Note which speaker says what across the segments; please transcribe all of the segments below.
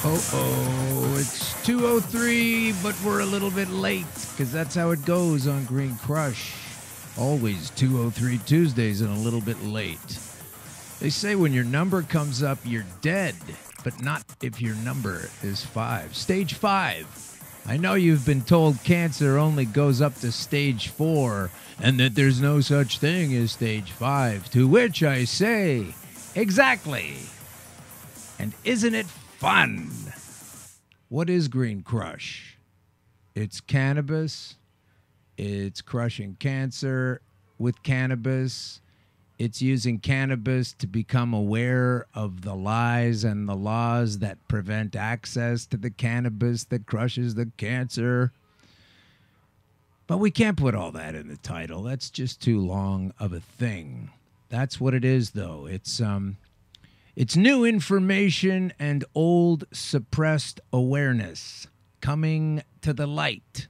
Speaker 1: Oh, it's 2:03, but we're a little bit late because that's how it goes on Green Crush. Always 2:03 Tuesdays and a little bit late. They say when your number comes up, you're dead, but not if your number is 5. Stage 5. I know you've been told cancer only goes up to stage 4 and that there's no such thing as stage 5, to which I say, exactly. And isn't it fun? What is Green Crush? It's cannabis. It's crushing cancer with cannabis. It's using cannabis to become aware of the lies and the laws that prevent access to the cannabis that crushes the cancer. But we can't put all that in the title. That's just too long of a thing. That's what it is, though. It's new information and old suppressed awareness coming to the light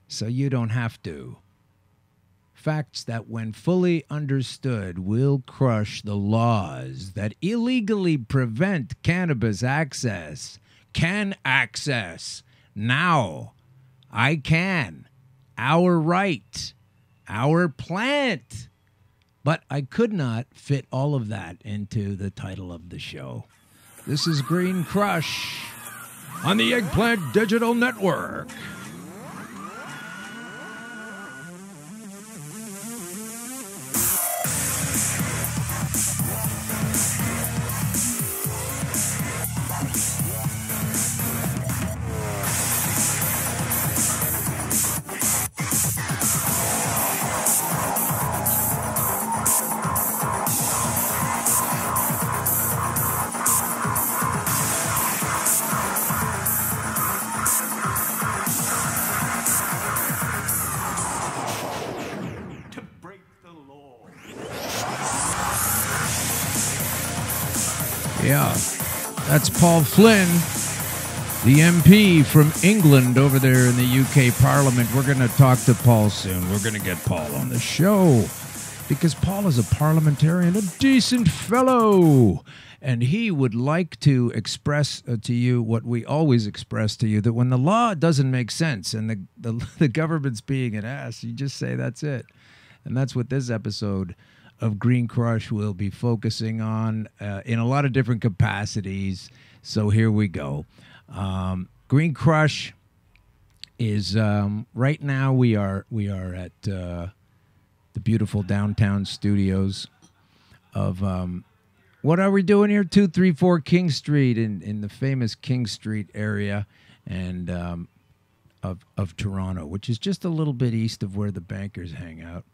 Speaker 1: so you don't have to. Facts that, when fully understood, will crush the laws that illegally prevent cannabis access. Can access. Now. I can. Our right. Our plant. But I could not fit all of that into the title of the show. This is Green Crush on the Eggplant Digital Network. Yeah, that's Paul Flynn, the MP from England over there in the UK Parliament. We're going to talk to Paul soon. We're going to get Paul on the show because Paul is a parliamentarian, a decent fellow, and he would like to express to you what we always express to you, that when the law doesn't make sense and the government's being an ass, you just say that's it. And that's what this episode of Green Crush will be focusing on in a lot of different capacities. So here we go. Green Crush is right now we are at the beautiful downtown studios of what are we doing here? 234 King Street in the famous King Street area and of Toronto, which is just a little bit east of where the bankers hang out.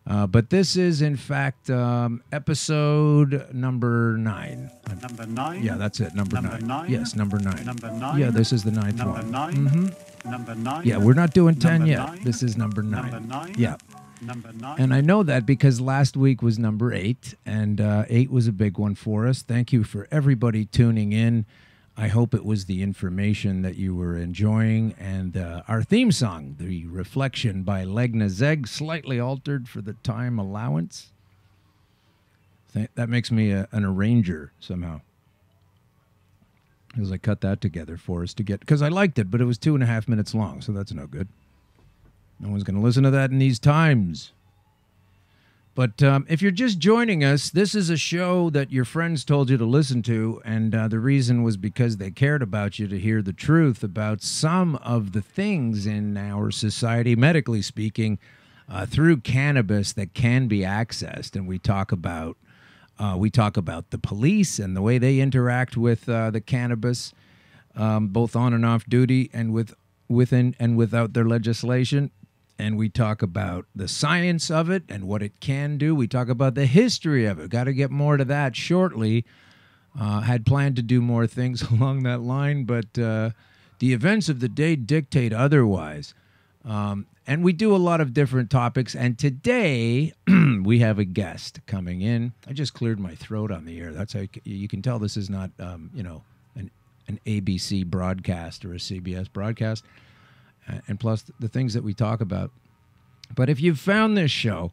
Speaker 1: But this is, in fact, episode number 9.
Speaker 2: Number 9?
Speaker 1: Yeah, that's it, number 9. Yes, number 9.
Speaker 2: Number 9?
Speaker 1: Yeah, this is the 9th
Speaker 2: number
Speaker 1: one.
Speaker 2: 9?
Speaker 1: Mm-hmm.
Speaker 2: Number 9?
Speaker 1: Yeah, we're not doing 10
Speaker 2: number
Speaker 1: yet.
Speaker 2: 9?
Speaker 1: This is number 9.
Speaker 2: Number 9?
Speaker 1: Yeah.
Speaker 2: Number 9?
Speaker 1: And I know that because last week was number 8, and 8 was a big one for us. Thank you for everybody tuning in. I hope it was the information that you were enjoying. And our theme song, The Reflection by Legna Zeg, slightly altered for the time allowance. That makes me an arranger somehow. Because I cut that together for us to get... Because I liked it, but it was 2.5 minutes long, so that's no good. No one's going to listen to that in these times. But if you're just joining us, this is a show that your friends told you to listen to, and the reason was because they cared about you to hear the truth about some of the things in our society, medically speaking, through cannabis that can be accessed. And we talk about the police and the way they interact with the cannabis, both on and off duty, and within and without their legislation. And we talk about the science of it and what it can do. We talk about the history of it. Got to get more to that shortly. Had planned to do more things along that line, but the events of the day dictate otherwise. And we do a lot of different topics. And today we have a guest coming in. I just cleared my throat on the air. That's how you can tell this is not, an ABC broadcast or a CBS broadcast. And plus the things that we talk about. But if you've found this show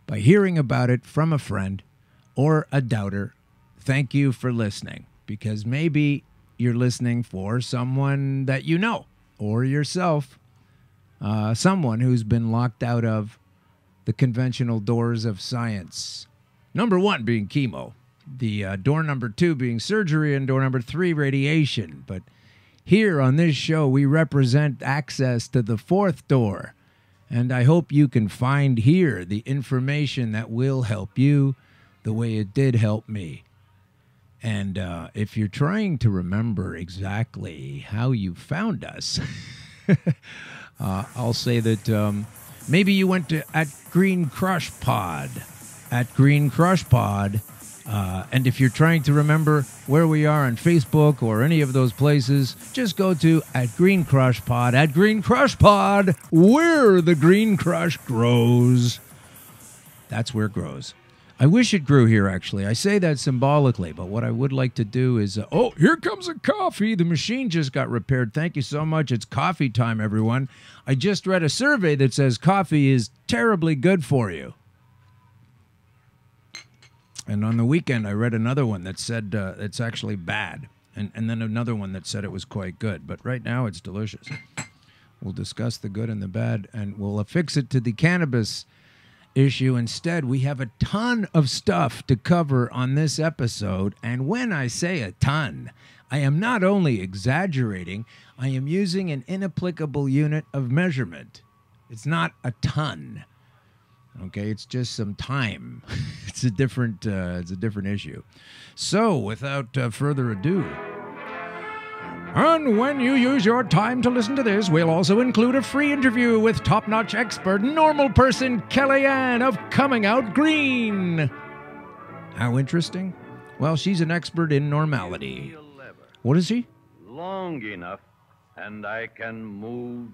Speaker 1: by hearing about it from a friend or a doubter, thank you for listening. Because maybe you're listening for someone that you know or yourself, someone who's been locked out of the conventional doors of science. Number 1 being chemo, the door number 2 being surgery, and door number 3 radiation. But here on this show, we represent access to the 4th door. And I hope you can find here the information that will help you the way it did help me. And if you're trying to remember exactly how you found us, I'll say that maybe you went to at Green Crush Pod. And if you're trying to remember where we are on Facebook or any of those places, just go to at Green Crush Pod. At Green Crush Pod, where the green crush grows. That's where it grows. I wish it grew here, actually. I say that symbolically, but what I would like to do is... oh, here comes a coffee. The machine just got repaired. Thank you so much. It's coffee time, everyone. I just read a survey that says coffee is terribly good for you. And on the weekend, I read another one that said it's actually bad. And then another one that said it was quite good. But right now, it's delicious. We'll discuss the good and the bad, and we'll affix it to the cannabis issue. Instead, we have a ton of stuff to cover on this episode. And when I say a ton, I am not only exaggerating, I am using an inapplicable unit of measurement. It's not a ton. Okay, it's just some time. It's a different issue. So, without further ado, and when you use your time to listen to this, we'll also include a free interview with top-notch expert, normal person Kellyanne of Coming Out Green. How interesting? Well, she's an expert in normality. What is she?
Speaker 3: Long enough, and I can move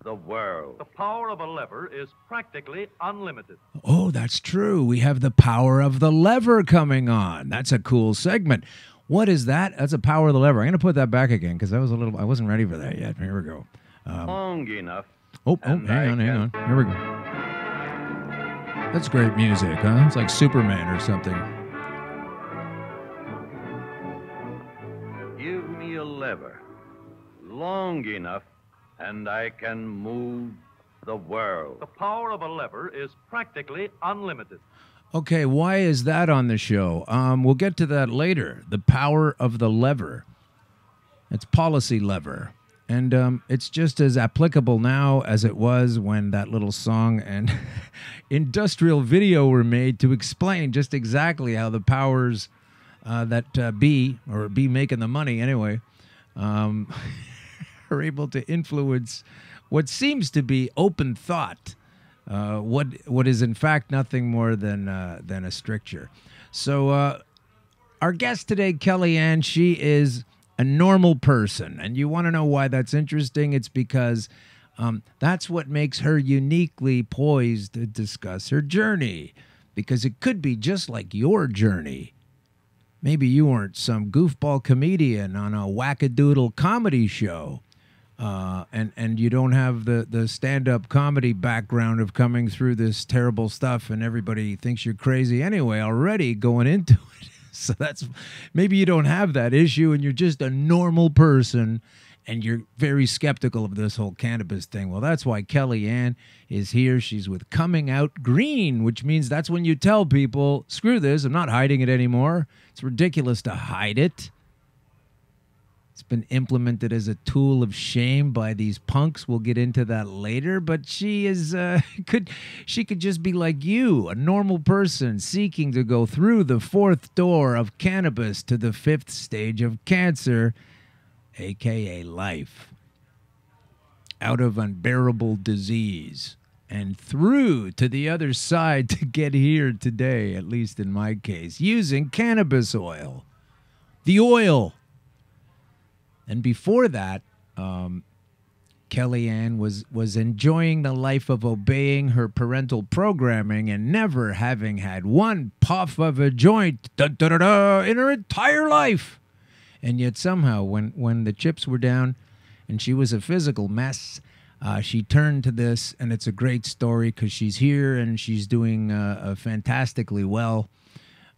Speaker 3: the world.
Speaker 4: The power of a lever is practically unlimited.
Speaker 1: Oh, that's true. We have the power of the lever coming on. That's a cool segment. What is that? That's a power of the lever. I'm going to put that back again because I wasn't ready for that yet. Here we go.
Speaker 3: Long enough.
Speaker 1: Hang on. Here we go. That's great music, huh? It's like Superman or something.
Speaker 3: Give me a lever long enough, and I can move the world.
Speaker 4: The power of a lever is practically unlimited.
Speaker 1: Okay, why is that on the show? We'll get to that later. The power of the lever. It's policy lever. And it's just as applicable now as it was when that little song and industrial video were made to explain just exactly how the powers that be making the money anyway, are able to influence what seems to be open thought, what is in fact nothing more than a stricture. So our guest today, Kellyanne, she is a normal person, and you want to know why that's interesting? It's because that's what makes her uniquely poised to discuss her journey, because it could be just like your journey. Maybe you weren't some goofball comedian on a wackadoodle comedy show. And you don't have the stand-up comedy background of coming through this terrible stuff and everybody thinks you're crazy anyway already going into it. So maybe you don't have that issue and you're just a normal person and you're very skeptical of this whole cannabis thing. Well, that's why Kellyanne is here. She's with Coming Out Green, which means that's when you tell people, screw this, I'm not hiding it anymore. It's ridiculous to hide it. It's been implemented as a tool of shame by these punks. We'll get into that later. But she is she could just be like you, a normal person seeking to go through the 4th door of cannabis to the 5th stage of cancer, aka life, out of unbearable disease and through to the other side to get here today, at least in my case, using cannabis oil. The oil. And before that, Kellyanne was enjoying the life of obeying her parental programming and never having had one puff of a joint in her entire life. And yet somehow, when the chips were down and she was a physical mess, she turned to this, and it's a great story because she's here and she's doing fantastically well.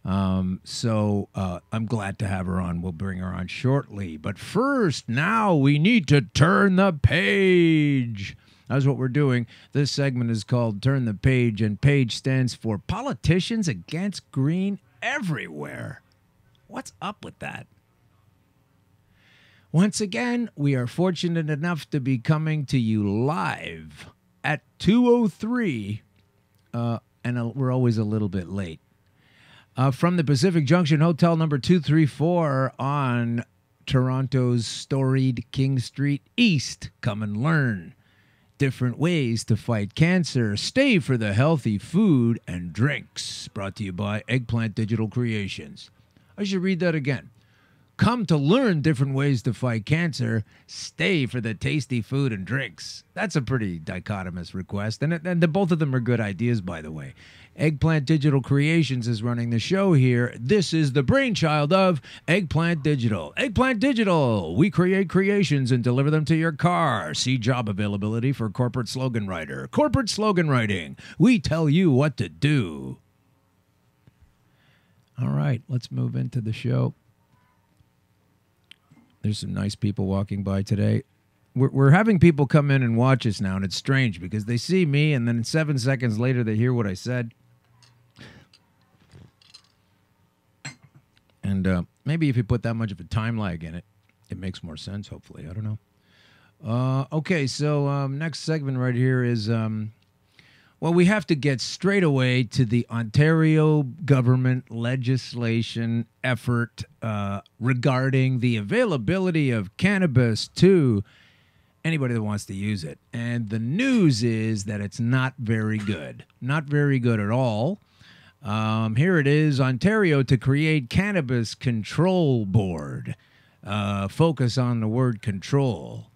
Speaker 1: So I'm glad to have her on. We'll bring her on shortly. But first, now we need to turn the page. That's what we're doing. This segment is called Turn the Page, and PAGE stands for Politicians Against Green Everywhere. What's up with that? Once again, we are fortunate enough to be coming to you live at 2:03, and we're always a little bit late. From the Pacific Junction Hotel number 234 on Toronto's storied King Street East. Come and learn different ways to fight cancer. Stay for the healthy food and drinks. Brought to you by Eggplant Digital Creations. I should read that again. Come to learn different ways to fight cancer. Stay for the tasty food and drinks. That's a pretty dichotomous request, and both of them are good ideas, by the way. Eggplant Digital Creations is running the show here. This is the brainchild of Eggplant Digital. Eggplant Digital. We create creations and deliver them to your car. See job availability for corporate slogan writer. Corporate slogan writing. We tell you what to do. All right, let's move into the show. There's some nice people walking by today. We're having people come in and watch us now, and it's strange because they see me, and then 7 seconds later they hear what I said. And maybe if you put that much of a time lag in it, it makes more sense, hopefully. I don't know. Okay, so next segment right here is... well, we have to get straight away to the Ontario government legislation effort regarding the availability of cannabis to anybody that wants to use it. And the news is that it's not very good. Not very good at all. Here it is, Ontario to create cannabis control board. Focus on the word control.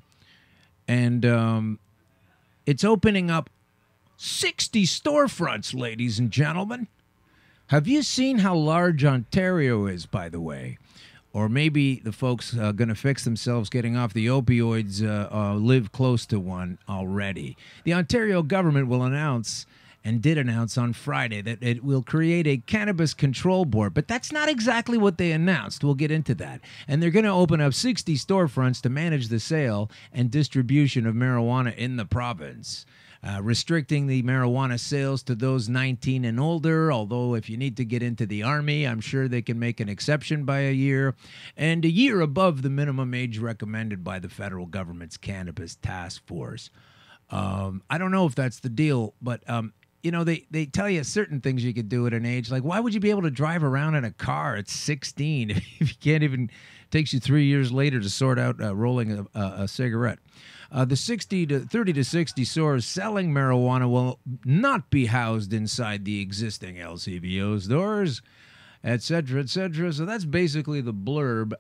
Speaker 1: And it's opening up 60 storefronts, ladies and gentlemen. Have you seen how large Ontario is, by the way? Or maybe the folks going to fix themselves getting off the opioids live close to one already. The Ontario government will announce, and did announce on Friday, that it will create a cannabis control board. But that's not exactly what they announced. We'll get into that. And they're going to open up 60 storefronts to manage the sale and distribution of marijuana in the province. Restricting the marijuana sales to those 19 and older, although if you need to get into the Army, I'm sure they can make an exception by a year, and a year above the minimum age recommended by the federal government's Cannabis Task Force. I don't know if that's the deal, but, you know, they tell you certain things you could do at an age. Like, why would you be able to drive around in a car at 16 if you can't even, takes you 3 years later to sort out rolling a cigarette? The 30 to 60 stores selling marijuana will not be housed inside the existing LCBO stores, et cetera, et cetera. So that's basically the blurb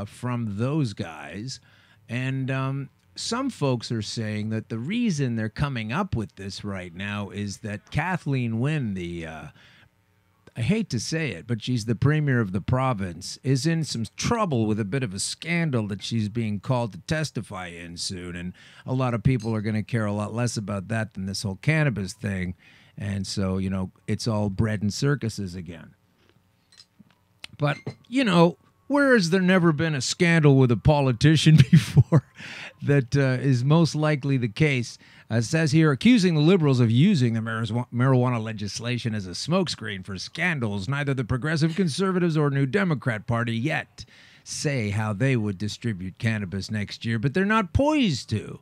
Speaker 1: from those guys. And some folks are saying that the reason they're coming up with this right now is that Kathleen Wynne, the I hate to say it, but she's the premier of the province, is in some trouble with a bit of a scandal that she's being called to testify in soon. And a lot of people are going to care a lot less about that than this whole cannabis thing. And so, you know, it's all bread and circuses again. But, you know, where has there never been a scandal with a politician before? That is most likely the case. It says here, accusing the Liberals of using the marijuana legislation as a smokescreen for scandals. Neither the Progressive Conservatives or New Democrat Party yet say how they would distribute cannabis next year, but they're not poised to.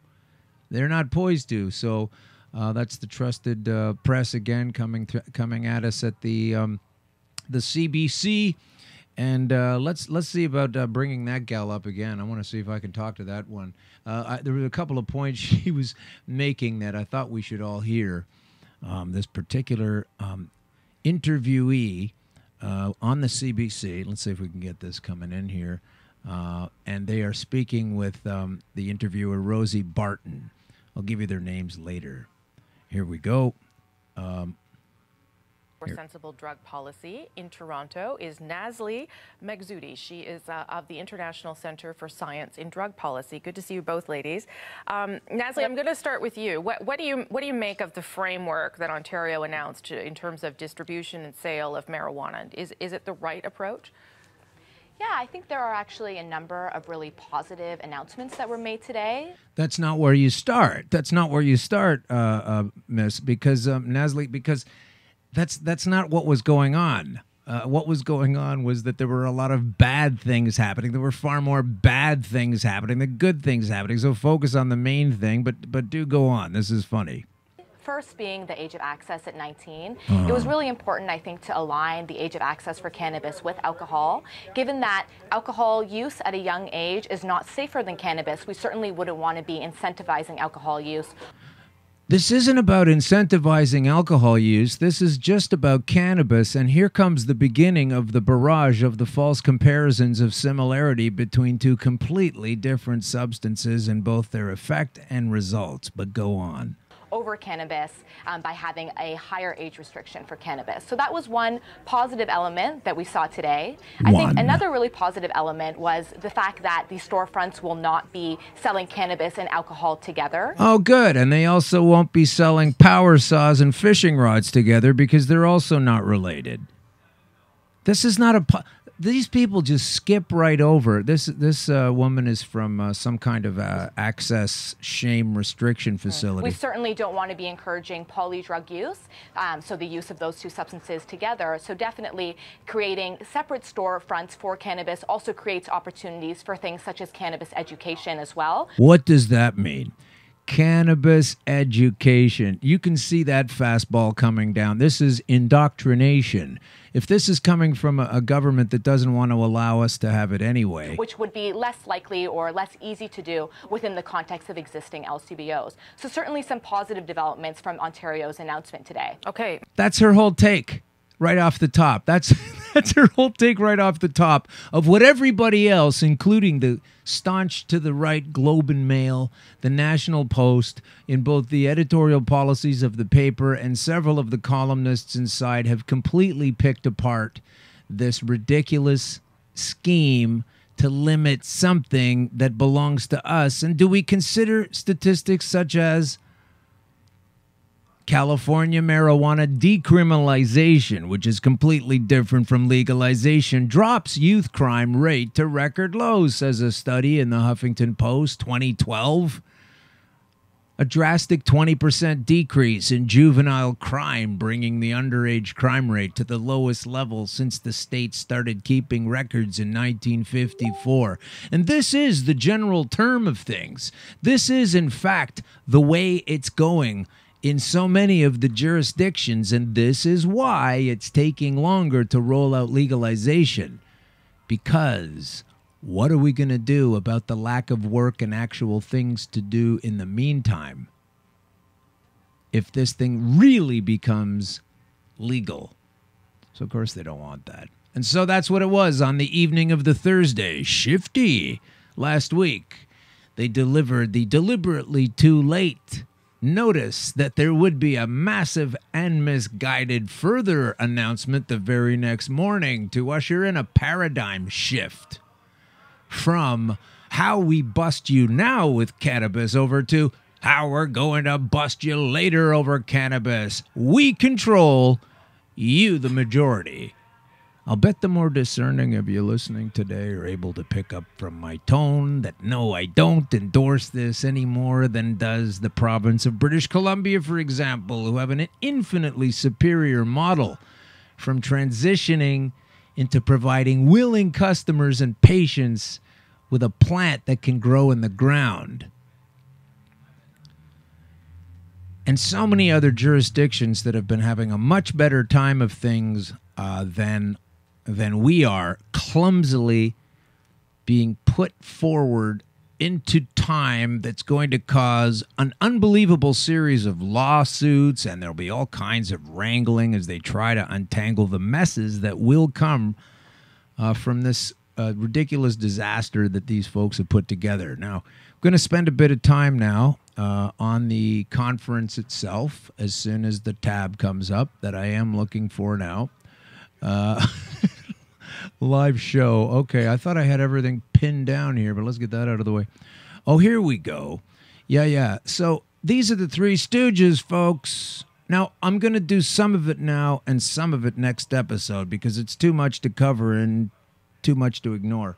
Speaker 1: They're not poised to. So that's the trusted press again coming at us at the CBC. And let's see about bringing that gal up again. I want to see if I can talk to that one. There were a couple of points she was making that I thought we should all hear. This particular interviewee on the CBC. Let's see if we can get this coming in here. And they are speaking with the interviewer, Rosie Barton. I'll give you their names later. Here we go.
Speaker 5: For sensible drug policy in Toronto is Nazli Megzoudi. She is of the International Center for Science in Drug Policy. Good to see you both, ladies. Nazli, I'm going to start with you. What do you make of the framework that Ontario announced in terms of distribution and sale of marijuana? Is it the right approach?
Speaker 6: Yeah, I think there are actually a number of really positive announcements that were made today.
Speaker 1: That's not where you start. That's not where you start, Miss, because Nazli, because that's not what was going on. What was going on was that there were a lot of bad things happening. There were far more bad things happening than good things happening. So focus on the main thing, but do go on. This is funny.
Speaker 6: First being the age of access at 19. It was really important, I think, to align the age of access for cannabis with alcohol. Given that alcohol use at a young age is not safer than cannabis, we certainly wouldn't want to be incentivizing alcohol use.
Speaker 1: This isn't about incentivizing alcohol use. This is just about cannabis. And here comes the beginning of the barrage of the false comparisons of similarity between two completely different substances in both their effect and results. But go on.
Speaker 6: Over cannabis by having a higher age restriction for cannabis. So that was one positive element that we saw today. I think another really positive element was the fact that the storefronts will not be selling cannabis and alcohol together.
Speaker 1: Oh, good. And they also won't be selling power saws and fishing rods together because they're also not related. This is not these people just skip right over. This woman is from some kind of access shame restriction facility.
Speaker 6: We certainly don't want to be encouraging polydrug use, so the use of those two substances together. So definitely creating separate storefronts for cannabis also creates opportunities for things such as cannabis education as well.
Speaker 1: What does that mean? Cannabis education. You can see that fastball coming down. This is indoctrination. If this is coming from a government that doesn't want to allow us to have it anyway.
Speaker 6: Which would be less likely or less easy to do within the context of existing LCBOs. So certainly some positive developments from Ontario's announcement today.
Speaker 5: Okay.
Speaker 1: That's her whole take. Right off the top. That's her whole take right off the top of what everybody else, including the staunch to the right Globe and Mail, the National Post, in both the editorial policies of the paper and several of the columnists inside have completely picked apart this ridiculous scheme to limit something that belongs to us. And do we consider statistics such as California marijuana decriminalization, which is completely different from legalization, drops youth crime rate to record lows, says a study in the Huffington Post 2012. A drastic 20% decrease in juvenile crime, bringing the underage crime rate to the lowest level since the state started keeping records in 1954. And this is the general term of things. This is, in fact, the way it's going in so many of the jurisdictions, and this is why it's taking longer to roll out legalization. Because what are we going to do about the lack of work and actual things to do in the meantime if this thing really becomes legal? So, of course, they don't want that. And so that's what it was on the evening of the Thursday, Shifty, last week. They delivered the deliberately too late notice that there would be a massive and misguided further announcement the very next morning to usher in a paradigm shift from how we bust you now with cannabis over to how we're going to bust you later over cannabis. We control, you the majority. I'll bet the more discerning of you listening today are able to pick up from my tone that no, I don't endorse this any more than does the province of British Columbia, for example, who have an infinitely superior model from transitioning into providing willing customers and patients with a plant that can grow in the ground. And so many other jurisdictions that have been having a much better time of things than we are, clumsily being put forward into time that's going to cause an unbelievable series of lawsuits, and there'll be all kinds of wrangling as they try to untangle the messes that will come from this ridiculous disaster that these folks have put together. Now, going to spend a bit of time now on the conference itself as soon as the tab comes up that I am looking for now. Live show. Okay, I thought I had everything pinned down here, but let's get that out of the way. Oh, here we go. Yeah. So these are the Three Stooges, folks. Now, I'm going to do some of it now and some of it next episode because it's too much to cover and too much to ignore.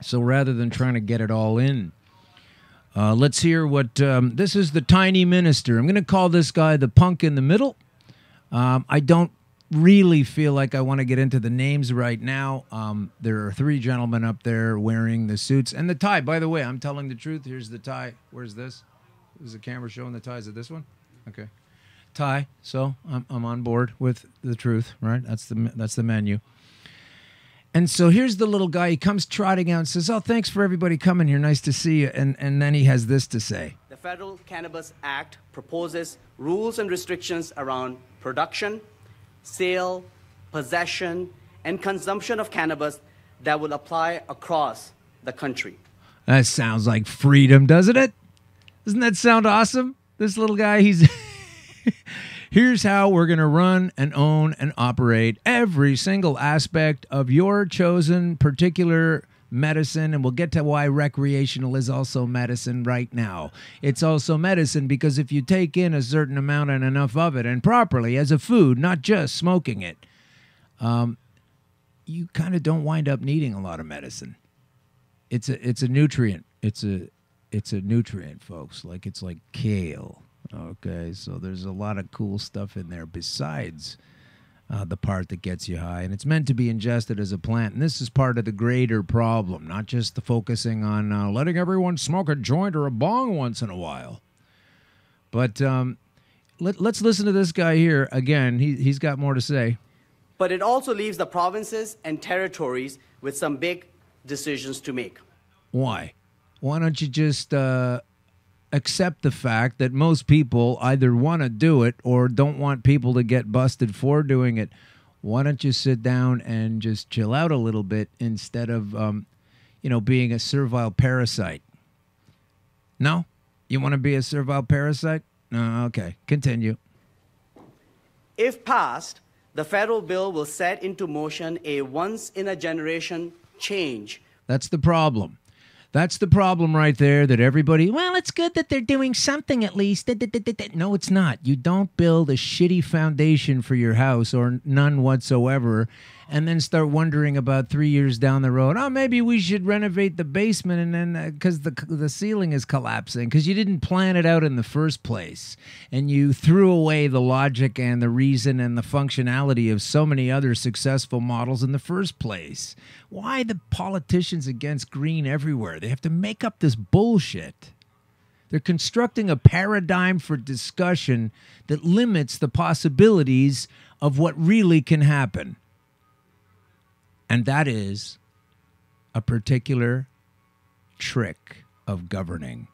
Speaker 1: So rather than trying to get it all in, let's hear what... this is the tiny minister. I'm going to call this guy the punk in the middle. I don't really feel like I want to get into the names right now. There are three gentlemen up there wearing the suits and the tie. By the way, I'm telling the truth. Here's the tie. Where's this? Is the camera showing the tie? Is it this one? Okay. Tie. So I'm on board with the truth, right? That's the menu. And so here's the little guy. He comes trotting out and says, "Oh, thanks for everybody coming here. Nice to see you." And then he has this to say.
Speaker 7: The Federal Cannabis Act proposes rules and restrictions around production, sale, possession, and consumption of cannabis that will apply across the country.
Speaker 1: That sounds like freedom, doesn't it? Doesn't that sound awesome? This little guy, he's... Here's how we're going to run and own and operate every single aspect of your chosen particular medicine, and we'll get to why recreational is also medicine right now. It's also medicine because if you take in a certain amount and enough of it, and properly as a food, not just smoking it, you kind of don't wind up needing a lot of medicine. It's a nutrient. It's a nutrient, folks. It's like kale. Okay, so there's a lot of cool stuff in there besides the part that gets you high. And it's meant to be ingested as a plant. And this is part of the greater problem, not just the focusing on letting everyone smoke a joint or a bong once in a while. But let's listen to this guy here. Again, he's got more to say.
Speaker 7: But it also leaves the provinces and territories with some big decisions to make.
Speaker 1: Why? Why don't you just... accept the fact that most people either want to do it or don't want people to get busted for doing it. Why don't you sit down and just chill out a little bit instead of, being a servile parasite? No? You want to be a servile parasite? No, okay. Continue.
Speaker 7: If passed, the federal bill will set into motion a once-in-a-generation change.
Speaker 1: That's the problem. That's the problem right there that everybody, well, it's good that they're doing something at least. No, it's not. You don't build a shitty foundation for your house or none whatsoever and then start wondering about 3 years down the road, oh, maybe we should renovate the basement and then because the ceiling is collapsing because you didn't plan it out in the first place and you threw away the logic and the reason and the functionality of so many other successful models in the first place. Why the politicians against green everywhere? They have to make up this bullshit. They're constructing a paradigm for discussion that limits the possibilities of what really can happen. And that is a particular trick of governing.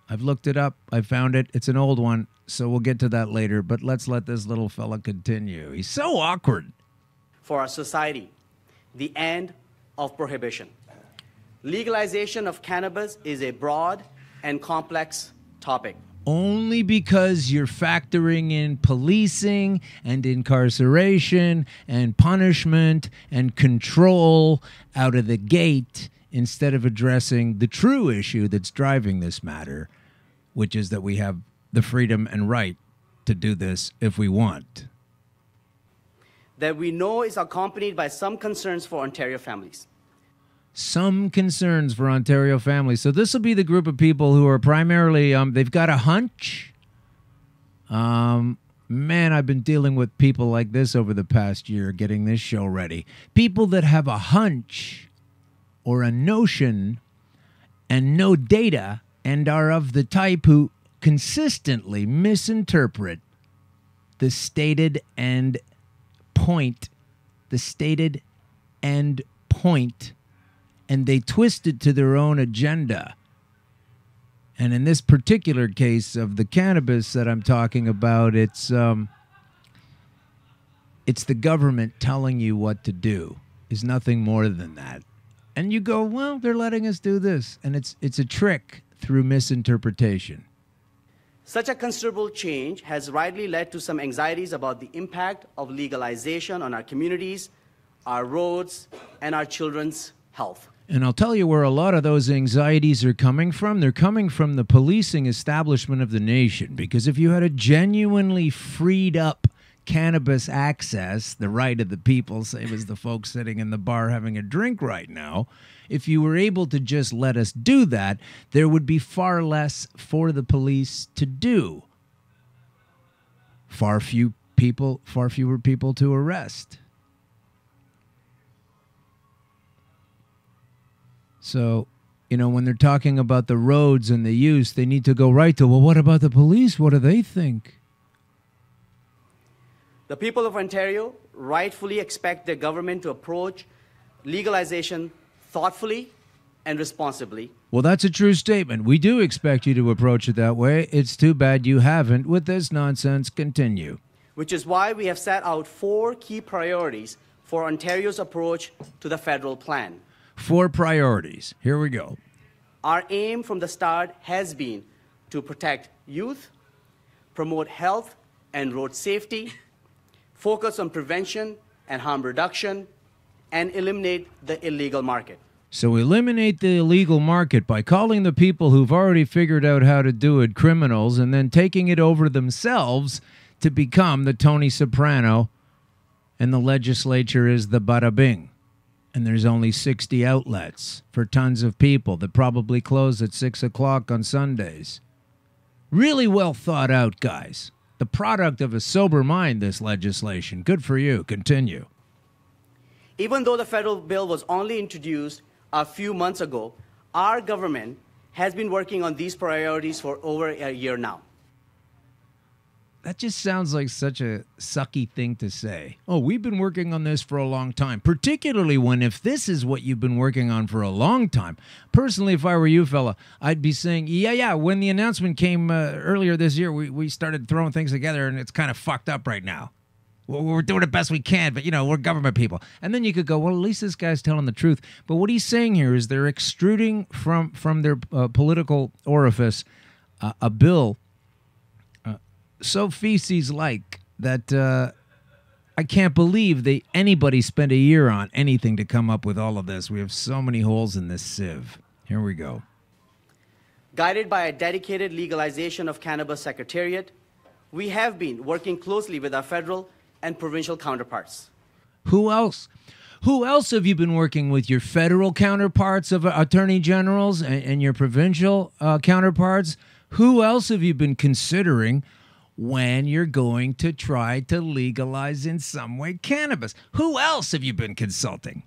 Speaker 1: I've looked it up. I found it. It's an old one, so we'll get to that later. But let's let this little fella continue. He's so awkward.
Speaker 7: For our society, the end of prohibition. Legalization of cannabis is a broad and complex topic.
Speaker 1: Only because you're factoring in policing and incarceration and punishment and control out of the gate instead of addressing the true issue that's driving this matter, which is that we have the freedom and right to do this if we want.
Speaker 7: That we know is accompanied by some concerns for Ontario families.
Speaker 1: Some concerns for Ontario families. So this will be the group of people who are primarily, they've got a hunch. Man, I've been dealing with people like this over the past year, getting this show ready. People that have a hunch or a notion and no data and are of the type who consistently misinterpret the stated end point, and they twist it to their own agenda. And in this particular case of the cannabis that I'm talking about, it's the government telling you what to do. Is nothing more than that. And you go, well, they're letting us do this. And it's a trick through misinterpretation.
Speaker 7: Such a considerable change has rightly led to some anxieties about the impact of legalization on our communities, our roads, and our children's health.
Speaker 1: And I'll tell you where a lot of those anxieties are coming from. They're coming from the policing establishment of the nation. Because if you had a genuinely freed up cannabis access, the right of the people, same as the folks sitting in the bar having a drink right now, if you were able to just let us do that, there would be far less for the police to do. Far fewer people to arrest. So, when they're talking about the roads and the use, they need to go right to, well, what about the police? What do they think?
Speaker 7: The people of Ontario rightfully expect their government to approach legalization thoughtfully and responsibly.
Speaker 1: Well, that's a true statement. We do expect you to approach it that way. It's too bad you haven't. With this nonsense, continue.
Speaker 7: Which is why we have set out 4 key priorities for Ontario's approach to the federal plan.
Speaker 1: 4 priorities. Here we go.
Speaker 7: Our aim from the start has been to protect youth, promote health and road safety, focus on prevention and harm reduction, and eliminate the illegal market.
Speaker 1: So eliminate the illegal market by calling the people who've already figured out how to do it criminals and then taking it over themselves to become the Tony Soprano, and the legislature is the bada bing. And there's only 60 outlets for tons of people that probably close at 6 o'clock on Sundays. Really well thought out, guys. The product of a sober mind, this legislation. Good for you. Continue.
Speaker 7: Even though the federal bill was only introduced a few months ago, our government has been working on these priorities for over a year now.
Speaker 1: That just sounds like such a sucky thing to say. Oh, we've been working on this for a long time, particularly when if this is what you've been working on for a long time. Personally, if I were you, fella, I'd be saying, yeah, when the announcement came earlier this year, we started throwing things together and it's kind of fucked up right now. We're doing the best we can, but, we're government people. And then you could go, well, at least this guy's telling the truth. But what he's saying here is they're extruding from their political orifice a bill so feces-like that I can't believe anybody spent a year on anything to come up with all of this. We have so many holes in this sieve. Here we go.
Speaker 7: Guided by a dedicated legalization of cannabis secretariat, we have been working closely with our federal and provincial counterparts.
Speaker 1: Who else? Who else have you been working with? Your federal counterparts of attorney generals and your provincial counterparts? Who else have you been considering when you're going to try to legalize in some way cannabis? Who else have you been consulting?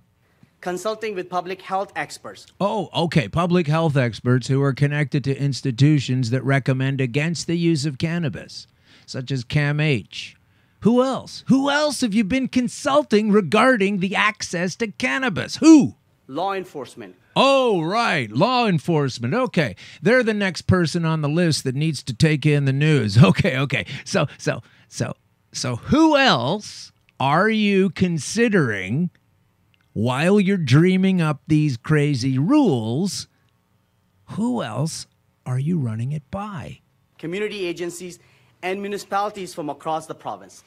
Speaker 7: Consulting with public health experts.
Speaker 1: Oh, okay. Public health experts who are connected to institutions that recommend against the use of cannabis, such as CAMH. Who else? Who else have you been consulting regarding the access to cannabis? Who?
Speaker 7: Law enforcement.
Speaker 1: Oh, right. Law enforcement. Okay. They're the next person on the list that needs to take in the news. Okay. So who else are you considering while you're dreaming up these crazy rules? Who else are you running it by?
Speaker 7: Community agencies and municipalities from across the province.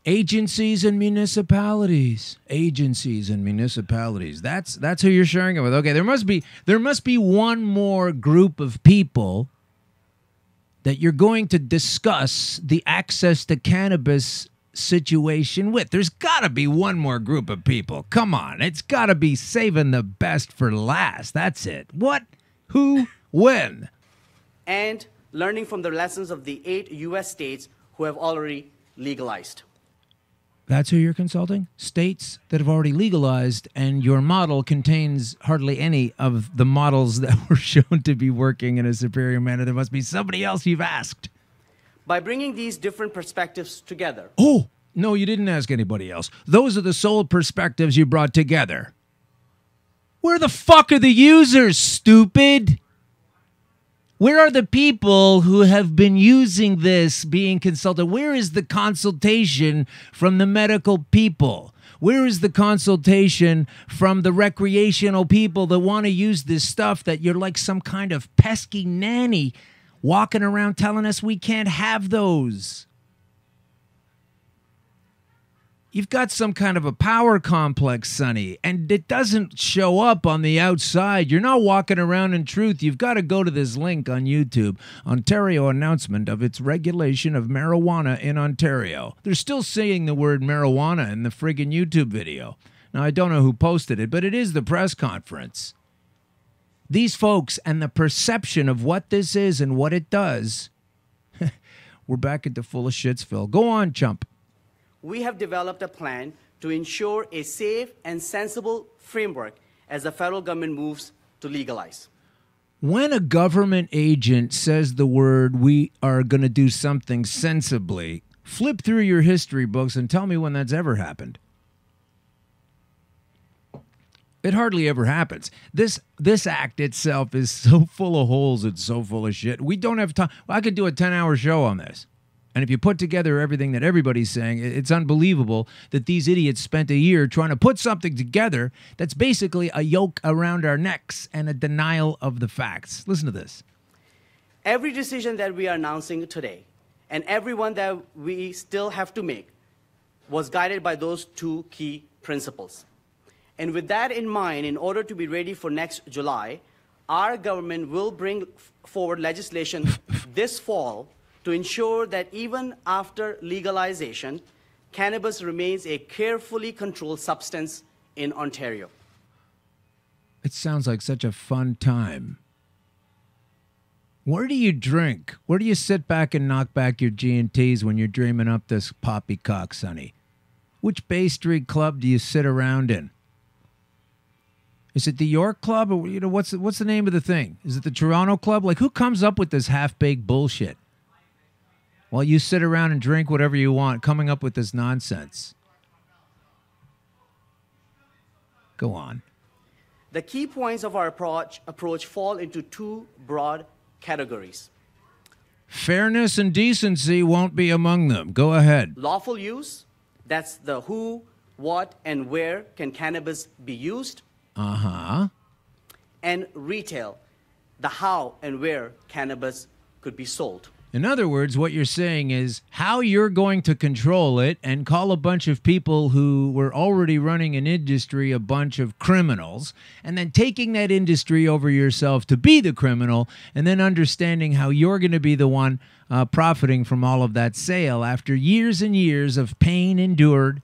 Speaker 1: Agencies and municipalities. That's who you're sharing it with. Okay, there must be one more group of people that you're going to discuss the access to cannabis situation with. There's got to be one more group of people. Come on, it's got to be saving the best for last. That's it. What? Who? When?
Speaker 7: And learning from the lessons of the 8 U.S. states who have already legalized.
Speaker 1: That's who you're consulting? States that have already legalized, and your model contains hardly any of the models that were shown to be working in a superior manner. There must be somebody else you've asked.
Speaker 7: By bringing these different perspectives together.
Speaker 1: Oh, no, you didn't ask anybody else. Those are the sole perspectives you brought together. Where the fuck are the users, stupid? Where are the people who have been using this being consulted? Where is the consultation from the medical people? Where is the consultation from the recreational people that want to use this stuff that you're like some kind of pesky nanny walking around telling us we can't have those? You've got some kind of a power complex, Sonny, and it doesn't show up on the outside. You're not walking around in truth. You've got to go to this link on YouTube. Ontario announcement of its regulation of marijuana in Ontario. They're still saying the word marijuana in the friggin' YouTube video. Now, I don't know who posted it, but it is the press conference. These folks and the perception of what this is and what it does, we're back into full of shitsville. Go on, chump.
Speaker 7: We have developed a plan to ensure a safe and sensible framework as the federal government moves to legalize.
Speaker 1: When a government agent says the word, we are going to do something sensibly, flip through your history books and tell me when that's ever happened. It hardly ever happens. This act itself is so full of holes. It's so full of shit. We don't have time. Well, I could do a 10-hour show on this. And if you put together everything that everybody's saying, it's unbelievable that these idiots spent a year trying to put something together that's basically a yoke around our necks and a denial of the facts. Listen to this.
Speaker 7: Every decision that we are announcing today, and every one that we still have to make, was guided by those two key principles. And with that in mind, in order to be ready for next July, our government will bring forward legislation this fall to ensure that even after legalization, cannabis remains a carefully controlled substance in Ontario.
Speaker 1: It sounds like such a fun time. Where do you drink? Where do you sit back and knock back your G&Ts when you're dreaming up this poppycock, Sonny? Which Bay Street club do you sit around in? Is it the York Club? Or what's the name of the thing? Is it the Toronto Club? Like, who comes up with this half-baked bullshit? While you sit around and drink whatever you want, coming up with this nonsense. Go on.
Speaker 7: The key points of our approach fall into two broad categories.
Speaker 1: Fairness and decency won't be among them. Go ahead.
Speaker 7: Lawful use, that's the who, what, and where can cannabis be used.
Speaker 1: Uh-huh.
Speaker 7: And retail, the how and where cannabis could be sold.
Speaker 1: In other words, what you're saying is how you're going to control it and call a bunch of people who were already running an industry a bunch of criminals, and then taking that industry over yourself to be the criminal, and then understanding how you're going to be the one profiting from all of that sale after years and years of pain endured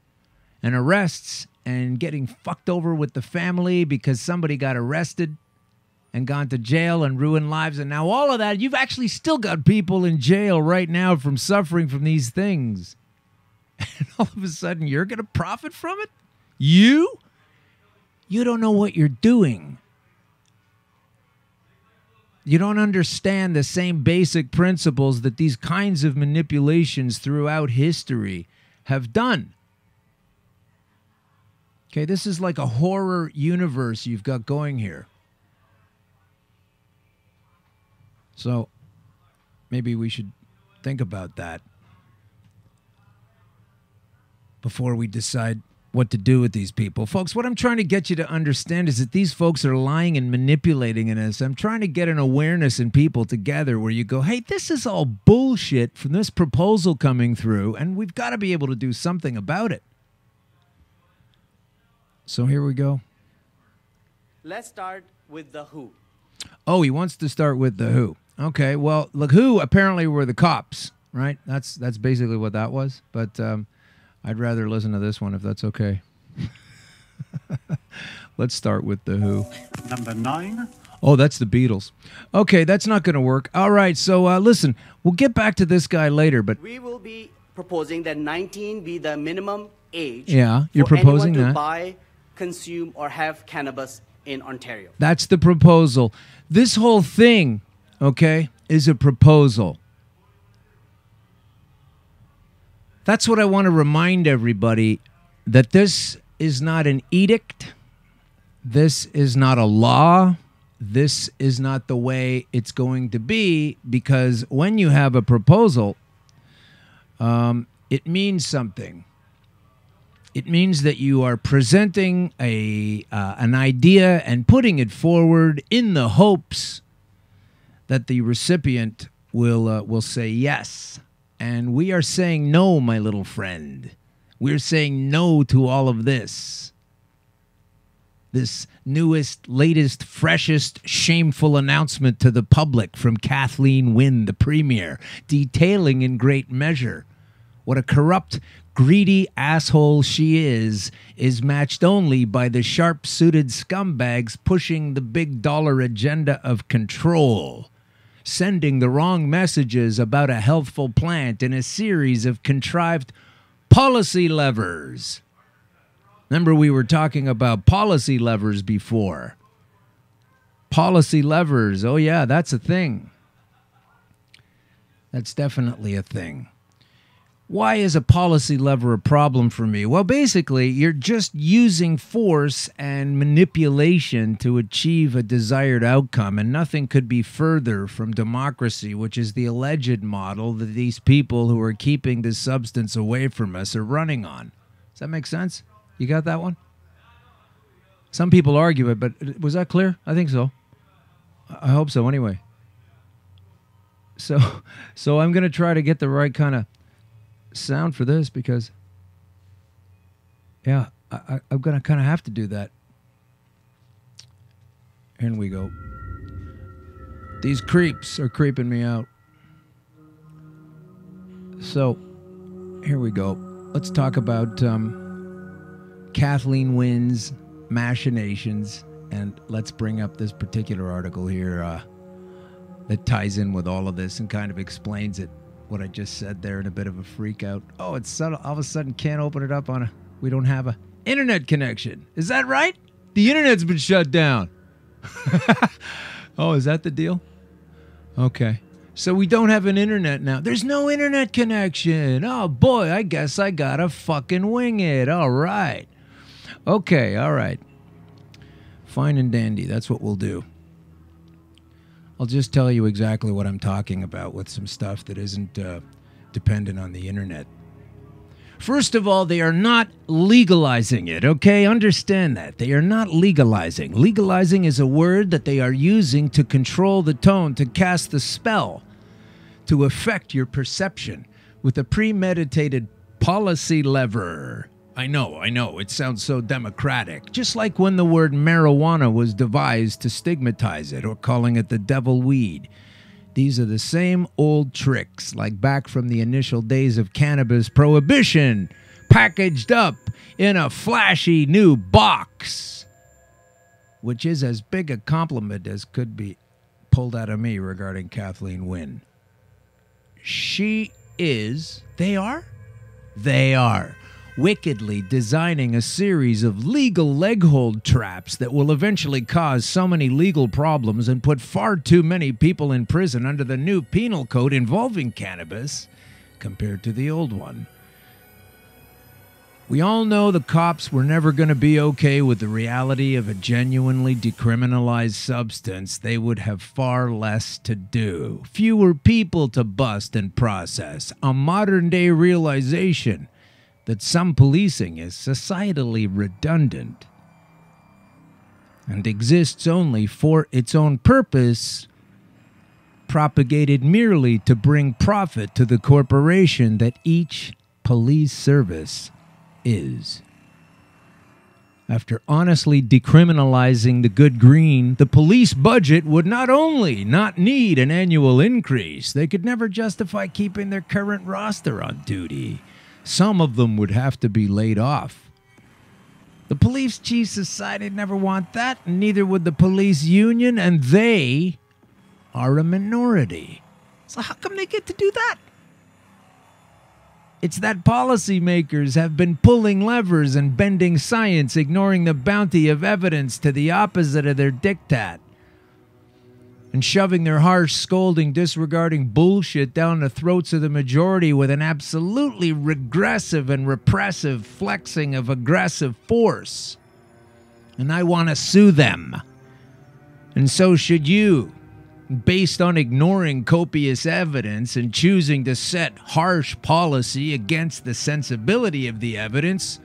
Speaker 1: and arrests and getting fucked over with the family because somebody got arrested and gone to jail and ruined lives. And now all of that, you've actually still got people in jail right now from suffering from these things. And all of a sudden, you're going to profit from it? You? You don't know what you're doing. You don't understand the same basic principles that these kinds of manipulations throughout history have done. Okay, this is like a horror universe you've got going here. So maybe we should think about that before we decide what to do with these people. Folks, what I'm trying to get you to understand is that these folks are lying and manipulating in us. I'm trying to get an awareness in people together where you go, hey, this is all bullshit from this proposal coming through, and we've got to be able to do something about it. So here we go.
Speaker 7: Let's start with the who.
Speaker 1: Oh, he wants to start with the who. Okay, well, the who apparently were the cops, right? That's basically what that was. But I'd rather listen to this one if that's okay. Let's start with the who.
Speaker 2: Number 9.
Speaker 1: Oh, that's the Beatles. Okay, that's not going to work. All right, so listen, we'll get back to this guy later, but
Speaker 7: We will be proposing that 19 be the minimum age
Speaker 1: Yeah, you're
Speaker 7: for
Speaker 1: proposing
Speaker 7: anyone to
Speaker 1: that.
Speaker 7: buy, consume, or have cannabis in Ontario.
Speaker 1: that's the proposal. This whole thing, okay, is a proposal. That's what I want to remind everybody, that this is not an edict. This is not a law. This is not the way it's going to be, because when you have a proposal, it means something. It means that you are presenting an idea and putting it forward in the hopes that the recipient will say yes. And we are saying no, my little friend. We're saying no to all of this. This newest, latest, freshest, shameful announcement to the public from Kathleen Wynne, the Premier, detailing in great measure what a corrupt, greedy asshole she is matched only by the sharp-suited scumbags pushing the big dollar agenda of control, sending the wrong messages about a healthful plant in a series of contrived policy levers. Remember, we were talking about policy levers before. Policy levers, oh yeah, that's a thing. That's definitely a thing. Why is a policy lever a problem for me? Well, basically, you're just using force and manipulation to achieve a desired outcome, and nothing could be further from democracy, which is the alleged model that these people who are keeping this substance away from us are running on. Does that make sense? You got that one? Some people argue it, but was that clear? I think so. I hope so anyway. So I'm going to try to get the right kind of sound for this because, yeah, I'm going to kind of have to do that. Here we go. These creeps are creeping me out. So, here we go. Let's talk about Kathleen Wynne's machinations, and let's bring up this particular article here that ties in with all of this and kind of explains it, what I just said there, in a bit of a freak out. Oh, it's all of a sudden can't open it up on we don't have a internet connection. Is that right? The internet's been shut down. Oh, is that the deal? Okay. So we don't have an internet now. There's no internet connection. Oh boy, I guess I gotta fucking wing it. All right. Okay, all right. Fine and dandy. That's what we'll do. I'll just tell you exactly what I'm talking about with some stuff that isn't dependent on the internet. First of all, they are not legalizing it, okay? Understand that. They are not legalizing. Legalizing is a word that they are using to control the tone, to cast the spell, to affect your perception with a premeditated policy lever. I know, it sounds so democratic. Just like when the word marijuana was devised to stigmatize it, or calling it the devil weed. These are the same old tricks, like back from the initial days of cannabis prohibition, packaged up in a flashy new box, which is as big a compliment as could be pulled out of me regarding Kathleen Wynne. They are wickedly designing a series of legal leg-hold traps that will eventually cause so many legal problems and put far too many people in prison under the new penal code involving cannabis compared to the old one. We all know the cops were never going to be okay with the reality of a genuinely decriminalized substance. They would have far less to do, fewer people to bust and process, a modern-day realization that some policing is societally redundant and exists only for its own purpose, propagated merely to bring profit to the corporation that each police service is. After honestly decriminalizing the good green, the police budget would not only not need an annual increase, they could never justify keeping their current roster on duty. Some of them would have to be laid off. The Police Chief Society never want that, and neither would the police union, and they are a minority. So how come they get to do that? It's that policymakers have been pulling levers and bending science, ignoring the bounty of evidence to the opposite of their diktat, and shoving their harsh, scolding, disregarding bullshit down the throats of the majority with an absolutely regressive and repressive flexing of aggressive force. And I want to sue them. And so should you, based on ignoring copious evidence and choosing to set harsh policy against the sensibility of the evidence,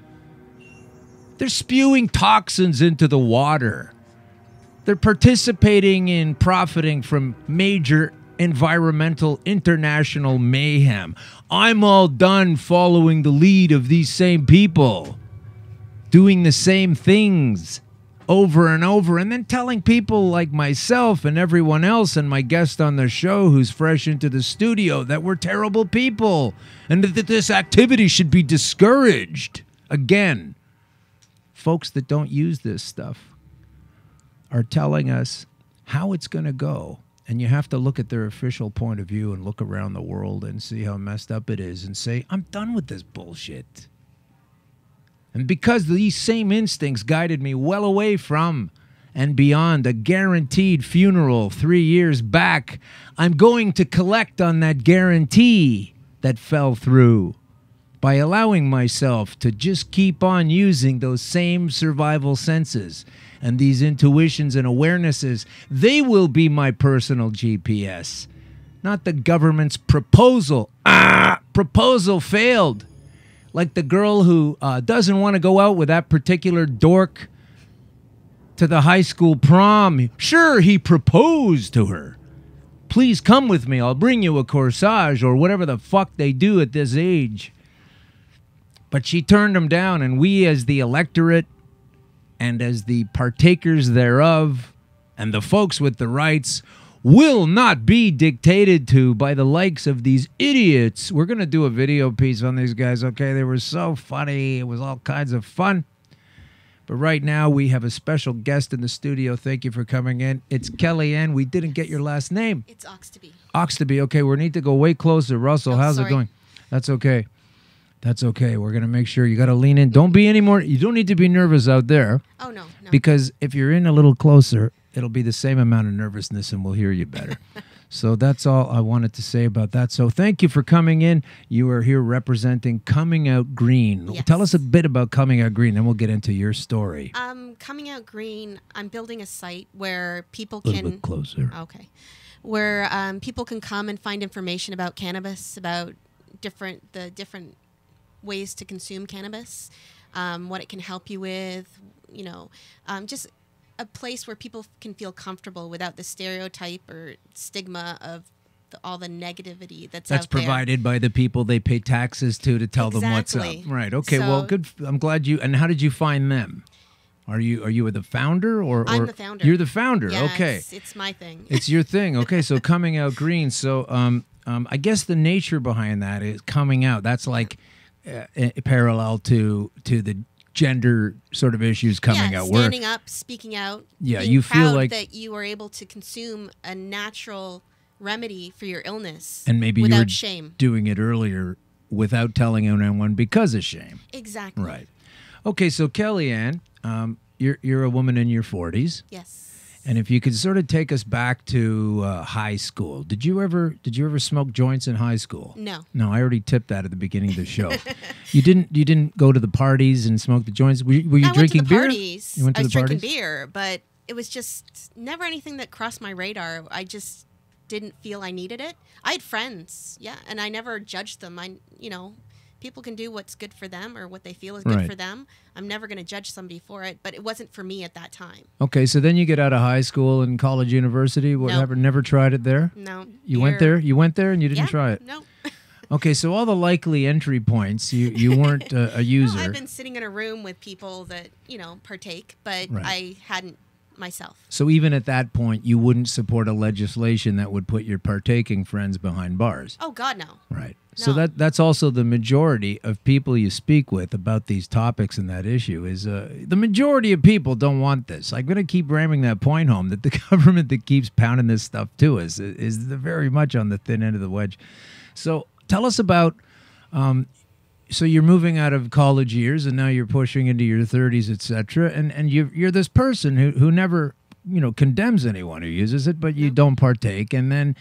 Speaker 1: They're spewing toxins into the water. They're participating in profiting from major environmental international mayhem. I'm all done following the lead of these same people, doing the same things over and over, and then telling people like myself and everyone else and my guest on the show who's fresh into the studio that we're terrible people and that this activity should be discouraged. Again, folks that don't use this stuff are telling us how it's going to go. And you have to look at their official point of view and look around the world and see how messed up it is and say, I'm done with this bullshit. And because these same instincts guided me well away from and beyond a guaranteed funeral 3 years back, I'm going to collect on that guarantee that fell through by allowing myself to just keep on using those same survival senses and these intuitions and awarenesses. They will be my personal GPS, not the government's proposal. Proposal failed. Like the girl who doesn't want to go out with that particular dork to the high school prom. Sure, he proposed to her. Please come with me. I'll bring you a corsage or whatever the fuck they do at this age. But she turned him down, and we as the electorate and as the partakers thereof and the folks with the rights will not be dictated to by the likes of these idiots. We're going to do a video piece on these guys, okay? They were so funny. It was all kinds of fun. But right now, we have a special guest in the studio. Thank you for coming in. It's Kellyanne. We didn't get your last name.
Speaker 8: It's Oxtoby.
Speaker 1: Oxtoby. Okay, we need to go way closer. Russell, how's it going? That's okay. That's okay. We're going to make sure you got to lean in. Don't be any more. You don't need to be nervous out there.
Speaker 8: Oh, no.
Speaker 1: Because if you're in a little closer, it'll be the same amount of nervousness and we'll hear you better. So that's all I wanted to say about that. So thank you for coming in. You are here representing Coming Out Green.
Speaker 8: Yes.
Speaker 1: Tell us a bit about Coming Out Green, then we'll get into your story.
Speaker 8: Coming Out Green, I'm building a site where people
Speaker 1: A
Speaker 8: can...
Speaker 1: little bit closer.
Speaker 8: Okay. Where people can come and find information about cannabis, about the different ways to consume cannabis, what it can help you with, just a place where people can feel comfortable without the stereotype or stigma of all the negativity that's out there.
Speaker 1: Provided by the people they pay taxes to tell them what's up. Right. Okay.
Speaker 8: So,
Speaker 1: well, good. I'm glad you. And how did you find them? Are you the founder or
Speaker 8: I'm the founder.
Speaker 1: You're the founder.
Speaker 8: Yeah,
Speaker 1: okay.
Speaker 8: It's my thing.
Speaker 1: It's your thing. Okay. So Coming Out Green. So I guess the nature behind that is coming out. That's like parallel to the gender sort of issues coming out.
Speaker 8: Standing up, speaking out.
Speaker 1: Yeah,
Speaker 8: being
Speaker 1: you feel
Speaker 8: proud
Speaker 1: like
Speaker 8: that you are able to consume a natural remedy for your illness,
Speaker 1: and maybe
Speaker 8: without
Speaker 1: you were
Speaker 8: shame.
Speaker 1: Doing it earlier without telling anyone because of shame.
Speaker 8: Exactly.
Speaker 1: Right. Okay, so Kellyanne, you're a woman in your 40s.
Speaker 8: Yes.
Speaker 1: And if you could sort of take us back to high school, did you ever smoke joints in high school?
Speaker 8: No.
Speaker 1: No, I already tipped that at the beginning of the show. You didn't go to the parties and smoke the joints. Were you drinking beer?
Speaker 8: Parties.
Speaker 1: You went to
Speaker 8: I was
Speaker 1: the parties?
Speaker 8: drinking beer, but it was just never anything that crossed my radar. I just didn't feel I needed it. I had friends, yeah, and I never judged them. People can do what's good for them or what they feel is good for them. I'm never going to judge somebody for it, but it wasn't for me at that time.
Speaker 1: Okay, so then you get out of high school and college, university, whatever.
Speaker 8: Nope.
Speaker 1: Never tried it there?
Speaker 8: No.
Speaker 1: You went there? You went there and you didn't
Speaker 8: Yeah,
Speaker 1: try it?
Speaker 8: No.
Speaker 1: Okay, so all the likely entry points, you weren't a user.
Speaker 8: Well, I've been sitting in a room with people that, partake, but
Speaker 1: Right.
Speaker 8: I hadn't myself.
Speaker 1: So even at that point, you wouldn't support a legislation that would put your partaking friends behind bars?
Speaker 8: Oh, God, no.
Speaker 1: Right. So
Speaker 8: No.
Speaker 1: that's also the majority of people you speak with about these topics and that issue is the majority of people don't want this. I'm going to keep ramming that point home that the government that keeps pounding this stuff to us is very much on the thin end of the wedge. So tell us about, so you're moving out of college years and now you're pushing into your 30s, et cetera, and you're this person who never, condemns anyone who uses it, but you don't partake. And then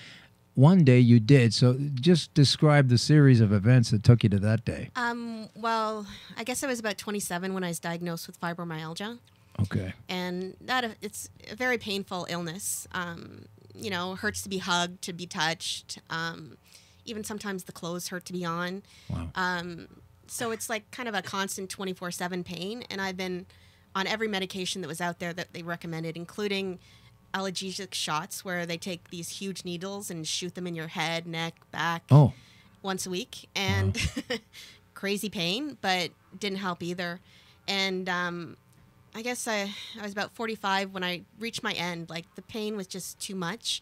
Speaker 1: one day you did. So just describe the series of events that took you to that day.
Speaker 8: Well, I guess I was about 27 when I was diagnosed with fibromyalgia.
Speaker 1: Okay.
Speaker 8: And it's a very painful illness. Hurts to be hugged, to be touched. Even sometimes the clothes hurt to be on.
Speaker 1: Wow.
Speaker 8: so it's like kind of a constant 24/7 pain, and I've been on every medication that was out there that they recommended, including analgesic shots where they take these huge needles and shoot them in your head, neck, back once a week, and crazy pain, but didn't help either. And I guess I was about 45 when I reached my end. Like, the pain was just too much,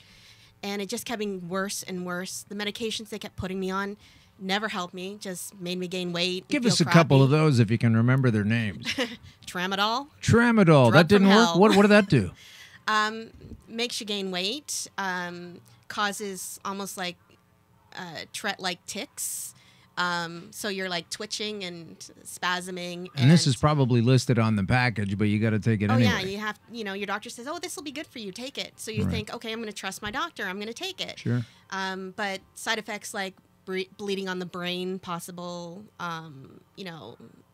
Speaker 8: and it just kept getting worse and worse. The medications they kept putting me on never helped me, just made me gain weight.
Speaker 1: Give us a couple of those if you can remember their names.
Speaker 8: Tramadol.
Speaker 1: Tramadol. That didn't work? What did that do?
Speaker 8: Makes you gain weight, causes almost like Tourette-like tics. So you're like twitching and spasming.
Speaker 1: And this is probably listed on the package, but you got to take it anyway.
Speaker 8: Oh, yeah. You have, your doctor says, oh, this will be good for you. Take it. So you think, okay, I'm going to trust my doctor. I'm going to take it.
Speaker 1: Sure.
Speaker 8: But side effects like bleeding on the brain, possible,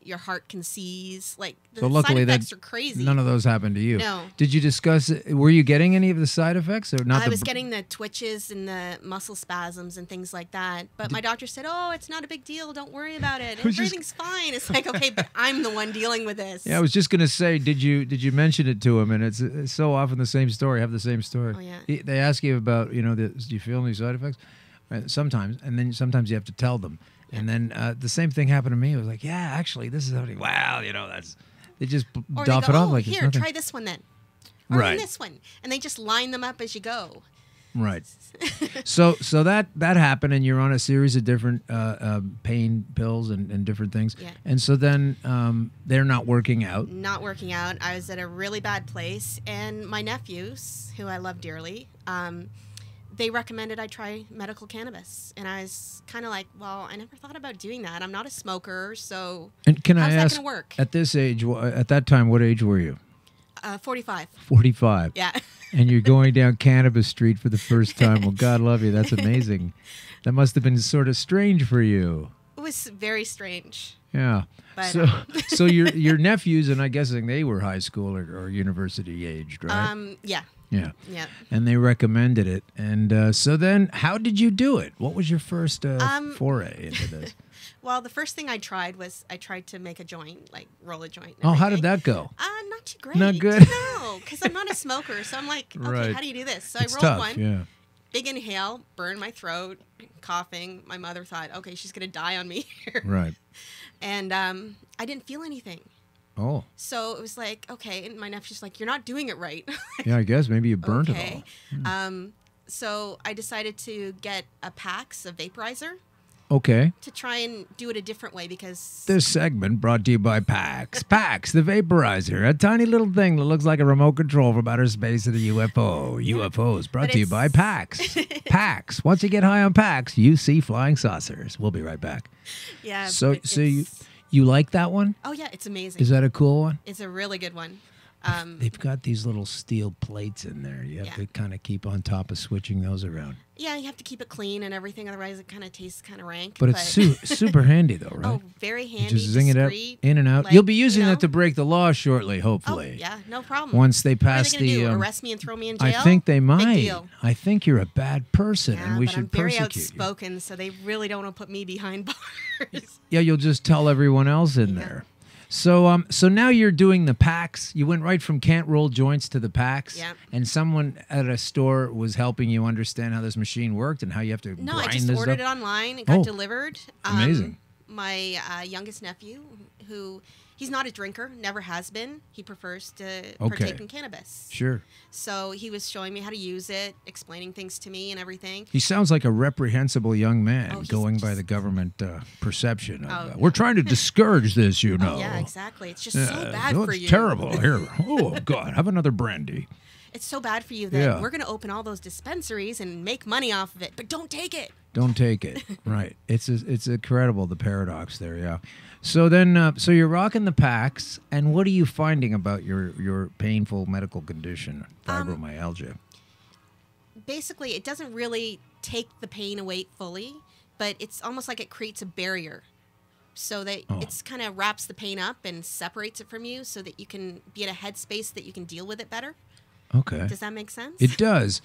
Speaker 8: your heart can seize. Like, the
Speaker 1: so luckily
Speaker 8: side effects are crazy.
Speaker 1: None of those happened to you.
Speaker 8: No.
Speaker 1: Did you discuss, were you getting any of the side effects? Or not?
Speaker 8: I was getting the twitches and the muscle spasms and things like that. But my doctor said, oh, it's not a big deal. Don't worry about it. Everything's fine. It's like, okay, but I'm the one dealing with this.
Speaker 1: Yeah, I was just going to say, did you mention it to him? And it's so often the same story. Have the same story.
Speaker 8: Oh, yeah.
Speaker 1: They ask you about, do you feel any side effects? Sometimes, and then sometimes you have to tell them. And then the same thing happened to me. It was like, yeah, actually, this is happening. Wow, that's... They just doff it off like
Speaker 8: here,
Speaker 1: it's nothing.
Speaker 8: try this one then. Or this one. And they just line them up as you go.
Speaker 1: Right. so that happened, and you're on a series of different pain pills and different things.
Speaker 8: Yeah.
Speaker 1: And so then they're not working out.
Speaker 8: Not working out. I was at a really bad place. And my nephews, who I love dearly, they recommended I try medical cannabis. And I was kind of like, well, I never thought about doing that. I'm not a smoker, so
Speaker 1: and can
Speaker 8: how's
Speaker 1: I
Speaker 8: that
Speaker 1: ask,
Speaker 8: going to work?
Speaker 1: At this age, at that time, what age were you?
Speaker 8: 45.
Speaker 1: 45.
Speaker 8: Yeah.
Speaker 1: And you're going down Cannabis Street for the first time. Well, God love you. That's amazing. That must have been sort of strange for you.
Speaker 8: It was very strange.
Speaker 1: Yeah.
Speaker 8: But,
Speaker 1: so your nephews, and I'm guessing they were high school or university aged, right?
Speaker 8: Yeah.
Speaker 1: Yeah.
Speaker 8: Yeah.
Speaker 1: And they recommended it. And so then how did you do it? What was your first foray into this?
Speaker 8: Well, the first thing I tried was I tried to make a joint, like roll a joint.
Speaker 1: Oh, how did that go?
Speaker 8: Not too great.
Speaker 1: Not good?
Speaker 8: No, because I'm not a smoker. So I'm like, okay,
Speaker 1: Right.
Speaker 8: how do you do this? So
Speaker 1: It's
Speaker 8: I rolled
Speaker 1: tough,
Speaker 8: one.
Speaker 1: yeah.
Speaker 8: Big inhale, burned my throat, coughing. My mother thought, okay, she's going to die on me here.
Speaker 1: Right.
Speaker 8: And I didn't feel anything.
Speaker 1: Oh.
Speaker 8: So it was like, okay. And my nephew's like, you're not doing it right.
Speaker 1: Yeah, I guess maybe you burned
Speaker 8: okay.
Speaker 1: it all.
Speaker 8: So I decided to get a PAX, a vaporizer,
Speaker 1: Okay.
Speaker 8: to try and do it a different way because...
Speaker 1: This segment brought to you by PAX. PAX, the vaporizer, a tiny little thing that looks like a remote control from outer space and a UFO. UFOs brought to you by PAX. PAX. Once you get high on PAX, you see flying saucers. We'll be right back.
Speaker 8: Yeah.
Speaker 1: So you like that one?
Speaker 8: Oh, yeah, it's amazing.
Speaker 1: Is that a cool one?
Speaker 8: It's a really good one.
Speaker 1: They've got these little steel plates in there. You have to kind of keep on top of switching those around.
Speaker 8: Yeah, you have to keep it clean and everything, otherwise it kind of tastes kind of rank.
Speaker 1: But it's super handy, though, right?
Speaker 8: Oh, very handy.
Speaker 1: You just zing it up,
Speaker 8: discreet,
Speaker 1: in and out.
Speaker 8: like,
Speaker 1: You'll be using that to break the law shortly, hopefully.
Speaker 8: Oh, yeah, no problem.
Speaker 1: Once they
Speaker 8: What
Speaker 1: pass
Speaker 8: are they
Speaker 1: the...
Speaker 8: gonna do, arrest me and throw me in jail?
Speaker 1: I think they might.
Speaker 8: Big deal.
Speaker 1: I think you're a bad person,
Speaker 8: Yeah,
Speaker 1: and we
Speaker 8: but
Speaker 1: should
Speaker 8: I'm very
Speaker 1: persecute you.
Speaker 8: outspoken, so they really don't want to put me behind bars.
Speaker 1: Yeah, you'll just tell everyone else in there. So now you're doing the PAX. You went right from can't roll joints to the PAX.
Speaker 8: Yeah.
Speaker 1: And someone at a store was helping you understand how this machine worked and how you have to grind
Speaker 8: No, I just
Speaker 1: this
Speaker 8: ordered
Speaker 1: stuff.
Speaker 8: it online. It got
Speaker 1: Oh,
Speaker 8: delivered.
Speaker 1: amazing.
Speaker 8: My youngest nephew, who he's not a drinker, never has been. He prefers to partake in cannabis.
Speaker 1: Sure.
Speaker 8: So he was showing me how to use it, explaining things to me and everything.
Speaker 1: He sounds like a reprehensible young man
Speaker 8: Oh, he's
Speaker 1: going by
Speaker 8: just-
Speaker 1: the government perception. Of,
Speaker 8: Oh,
Speaker 1: we're trying to discourage this, you know.
Speaker 8: Oh, yeah, exactly. It's just so bad
Speaker 1: oh,
Speaker 8: for
Speaker 1: it's
Speaker 8: you.
Speaker 1: terrible. Here. Oh, God. Have another brandy.
Speaker 8: It's so bad for you that
Speaker 1: Yeah.
Speaker 8: we're going to open all those dispensaries and make money off of it, but don't take it.
Speaker 1: Don't take it. Right. It's incredible, the paradox there, yeah. So then, so you're rocking the PAX, and what are you finding about your painful medical condition, fibromyalgia?
Speaker 8: Basically, it doesn't really take the pain away fully, but it's almost like it creates a barrier so that it's kind of wraps the pain up and separates it from you so that you can be in a headspace that you can deal with it better.
Speaker 1: Okay.
Speaker 8: Does that make sense?
Speaker 1: It does.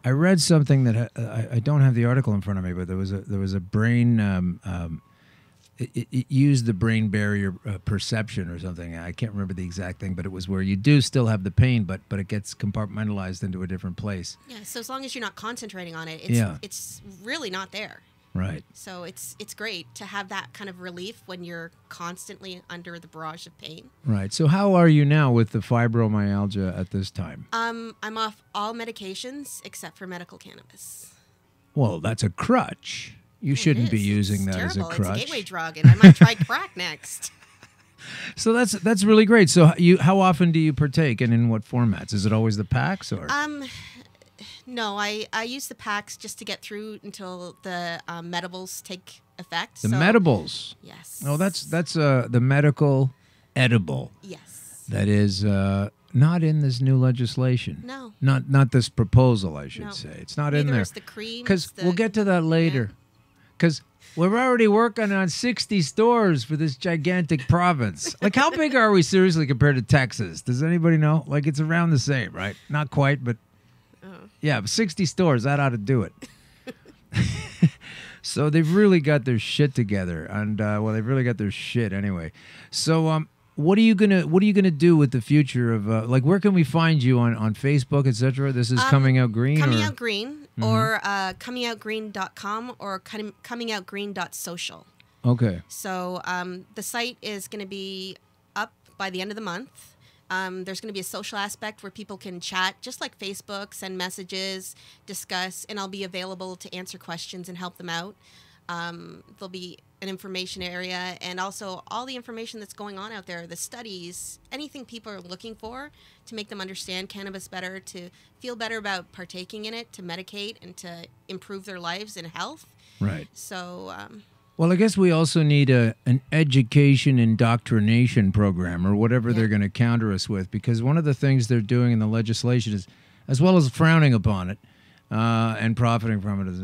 Speaker 1: I read something that I don't have the article in front of me, but there was a brain it used the brain barrier perception or something. I can't remember the exact thing, but it was where you do still have the pain, but it gets compartmentalized into a different place.
Speaker 8: Yeah, so as long as you're not concentrating on it, it's really not there.
Speaker 1: Right.
Speaker 8: So it's great to have that kind of relief when you're constantly under the barrage of pain.
Speaker 1: Right. So how are you now with the fibromyalgia at this time?
Speaker 8: I'm off all medications except for medical cannabis.
Speaker 1: Well, that's a crutch. You shouldn't be using that as a crutch.
Speaker 8: It's a gateway drug, and I might try crack next.
Speaker 1: So that's really great. So how often do you partake, and in what formats? Is it always the packs or?
Speaker 8: No, I use the packs just to get through until the medibles take effect.
Speaker 1: The medibles?
Speaker 8: Yes.
Speaker 1: Oh, that's the medical edible.
Speaker 8: Yes.
Speaker 1: That is not in this new legislation.
Speaker 8: No.
Speaker 1: Not this proposal, I should say. It's not in there.
Speaker 8: Neither is the cream.
Speaker 1: Because we'll get to that later. Because we're already working on 60 stores for this gigantic province. Like, how big are we seriously compared to Texas? Does anybody know? Like, it's around the same, right? Not quite, but... Yeah, 60 stores, that ought to do it. So they've really got their shit together, and they've really got their shit anyway. So what are you gonna do with the future of where can we find you on Facebook, etc.? This is Coming Out Green.
Speaker 8: Coming Out Green, or comingoutgreen.com or comingoutgreen.social.
Speaker 1: Okay.
Speaker 8: So the site is going to be up by the end of the month. There's going to be a social aspect where people can chat, just like Facebook, send messages, discuss, and I'll be available to answer questions and help them out. There'll be an information area, and also all the information that's going on out there, the studies, anything people are looking for to make them understand cannabis better, to feel better about partaking in it, to medicate, and to improve their lives and health.
Speaker 1: Right.
Speaker 8: So...
Speaker 1: well, I guess we also need an education indoctrination program or whatever they're going to counter us with, because one of the things they're doing in the legislation is, as well as frowning upon it and profiting from it, as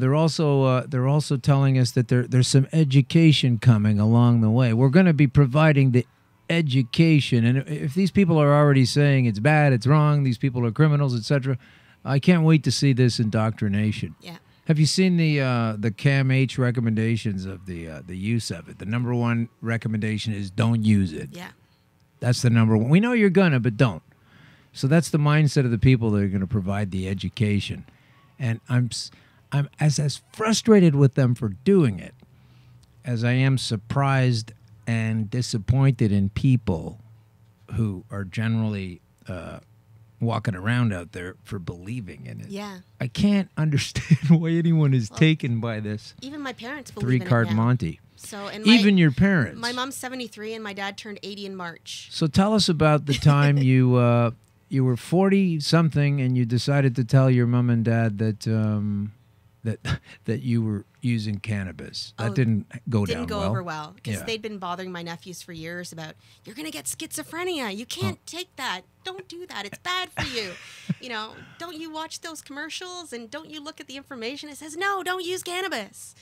Speaker 1: they're also telling us that there's some education coming along the way. We're going to be providing the education, and if these people are already saying it's bad, it's wrong, these people are criminals, etc., I can't wait to see this indoctrination.
Speaker 8: Yeah.
Speaker 1: Have you seen the CAMH recommendations of the use of it? The number one recommendation is don't use it.
Speaker 8: Yeah.
Speaker 1: That's the number one. We know you're gonna, but don't. So that's the mindset of the people that are going to provide the education. And I'm as frustrated with them for doing it as I am surprised and disappointed in people who are generally walking around out there for believing in it.
Speaker 8: Yeah.
Speaker 1: I can't understand why anyone is taken by this.
Speaker 8: Even my parents believe in it
Speaker 1: Three-card
Speaker 8: now.
Speaker 1: Monty.
Speaker 8: So, and
Speaker 1: even your parents.
Speaker 8: My mom's 73 and my dad turned 80 in March.
Speaker 1: So tell us about the time you were 40-something and you decided to tell your mom and dad that that you were using cannabis. That didn't go down well.
Speaker 8: Didn't go over well because they'd been bothering my nephews for years about, you're going to get schizophrenia. You can't take that. Don't do that. It's bad for you. Don't you watch those commercials and don't you look at the information? It says, no, don't use cannabis.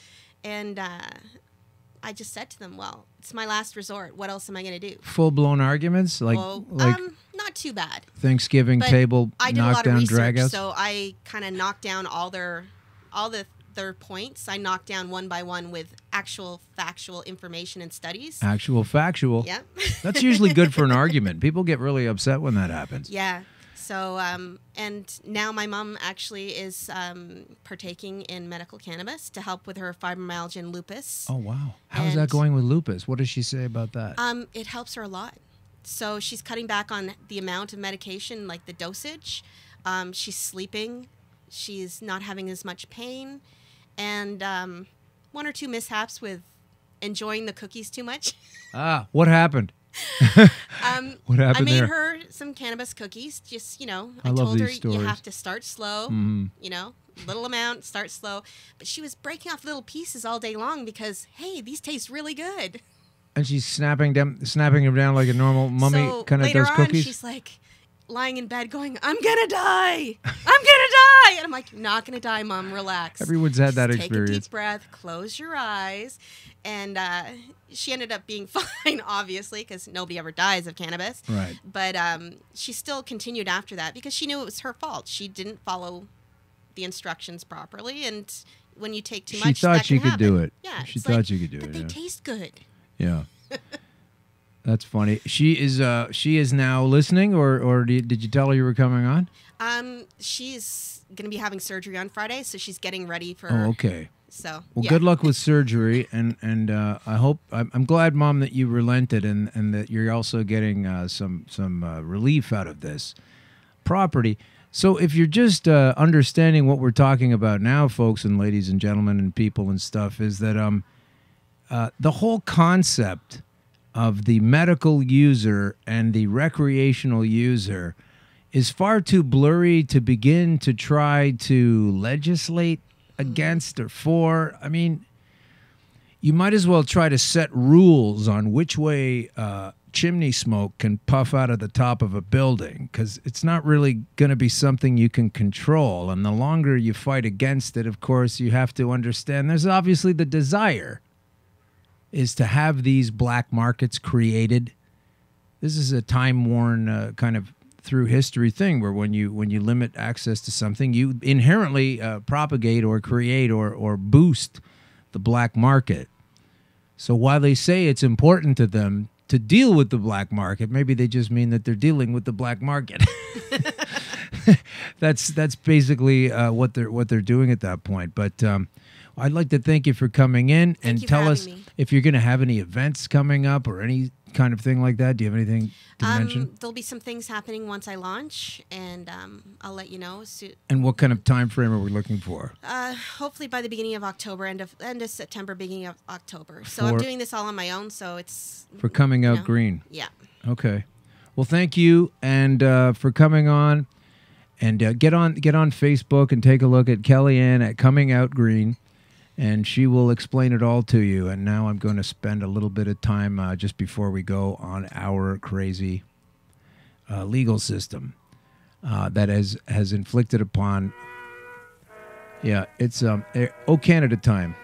Speaker 8: And I just said to them, well, it's my last resort. What else am I going to do?
Speaker 1: Full-blown arguments? Like
Speaker 8: not too bad.
Speaker 1: Thanksgiving table
Speaker 8: I did a lot of
Speaker 1: knockdown
Speaker 8: research,
Speaker 1: dragouts?
Speaker 8: so I kind of knocked down all their points. I knocked down one by one with actual factual information and studies.
Speaker 1: Actual factual.
Speaker 8: Yep.
Speaker 1: That's usually good for an argument. People get really upset when that happens.
Speaker 8: Yeah. So, and now my mom actually is partaking in medical cannabis to help with her fibromyalgia and lupus.
Speaker 1: Oh, wow. How's that going with lupus? What does she say about that?
Speaker 8: It helps her a lot. So she's cutting back on the amount of medication, like the dosage. She's sleeping. She's not having as much pain. And one or two mishaps with enjoying the cookies too much.
Speaker 1: What happened? What happened
Speaker 8: I made
Speaker 1: there?
Speaker 8: her some cannabis cookies. Just, I
Speaker 1: love
Speaker 8: told her
Speaker 1: these stories.
Speaker 8: you have to start slow, little amount, start slow. But she was breaking off little pieces all day long because, hey, these taste really good.
Speaker 1: And she's snapping them down like a normal mummy kind of does cookies?
Speaker 8: Later on, she's like lying in bed going, I'm going to die. I'm going to die. And I'm like, you're not going to die, Mom. Relax.
Speaker 1: Everyone's had that
Speaker 8: Just
Speaker 1: experience.
Speaker 8: Take a deep breath. Close your eyes. And she ended up being fine, obviously, because nobody ever dies of cannabis.
Speaker 1: Right.
Speaker 8: But she still continued after that because she knew it was her fault. She didn't follow the instructions properly. And when you take too
Speaker 1: She
Speaker 8: much,
Speaker 1: thought
Speaker 8: that
Speaker 1: she
Speaker 8: can
Speaker 1: could do
Speaker 8: happen.
Speaker 1: it.
Speaker 8: Yeah,
Speaker 1: She
Speaker 8: it's
Speaker 1: thought
Speaker 8: like,
Speaker 1: she could do
Speaker 8: but
Speaker 1: it.
Speaker 8: they
Speaker 1: Yeah.
Speaker 8: taste good.
Speaker 1: Yeah. That's funny. She is now listening, or did you tell her you were coming on?
Speaker 8: She's gonna be having surgery on Friday, so she's getting ready for.
Speaker 1: Oh, okay.
Speaker 8: So.
Speaker 1: Well,
Speaker 8: yeah.
Speaker 1: good luck with surgery, and I hope I'm glad, Mom, that you relented, and that you're also getting some relief out of this property. So if you're just understanding what we're talking about now, folks and ladies and gentlemen and people and stuff, is that the whole concept of the medical user and the recreational user is far too blurry to begin to try to legislate against or for. I mean, you might as well try to set rules on which way chimney smoke can puff out of the top of a building, because it's not really going to be something you can control. And the longer you fight against it, of course, you have to understand there's obviously the desire is to have these black markets created. This is a time-worn kind of through history thing where when you limit access to something, you inherently propagate or create or boost the black market. So while they say it's important to them to deal with the black market, maybe they just mean that they're dealing with the black market. That's basically what they're doing at that point. But I'd like to thank you for coming in and tell us if you're going to have any events coming up or any kind of thing like that. Do you have anything to mention?
Speaker 8: There'll be some things happening once I launch, and I'll let you know.
Speaker 1: And what kind of time frame are we looking for?
Speaker 8: Hopefully by the beginning of October, end of September, beginning of October. So I'm doing this all on my own, so it's
Speaker 1: for coming out green.
Speaker 8: Yeah.
Speaker 1: Okay. Well, thank you, and for coming on, and get on Facebook and take a look at Kellyanne at Coming Out Green. And she will explain it all to you. And now I'm going to spend a little bit of time just before we go on our crazy legal system that has inflicted upon. Yeah, it's Canada time.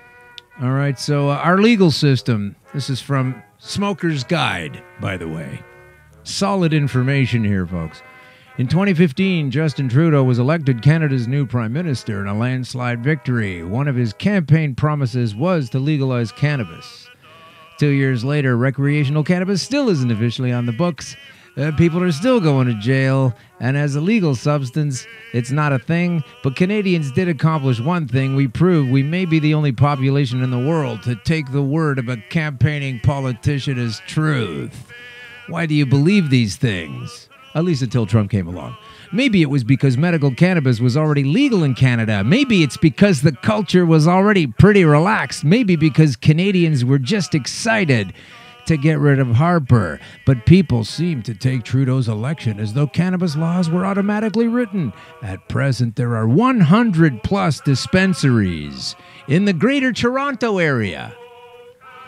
Speaker 1: All right, so our legal system. This is from Smoker's Guide, by the way. Solid information here, folks. In 2015, Justin Trudeau was elected Canada's new prime minister in a landslide victory. One of his campaign promises was to legalize cannabis. 2 years later, recreational cannabis still isn't officially on the books. People are still going to jail, and as a legal substance, it's not a thing. But Canadians did accomplish one thing. We proved we may be the only population in the world to take the word of a campaigning politician as truth. Why do you believe these things? At least until Trump came along. Maybe it was because medical cannabis was already legal in Canada. Maybe it's because the culture was already pretty relaxed. Maybe because Canadians were just excited to get rid of Harper. But people seem to take Trudeau's election as though cannabis laws were automatically written. At present, there are 100-plus dispensaries in the Greater Toronto area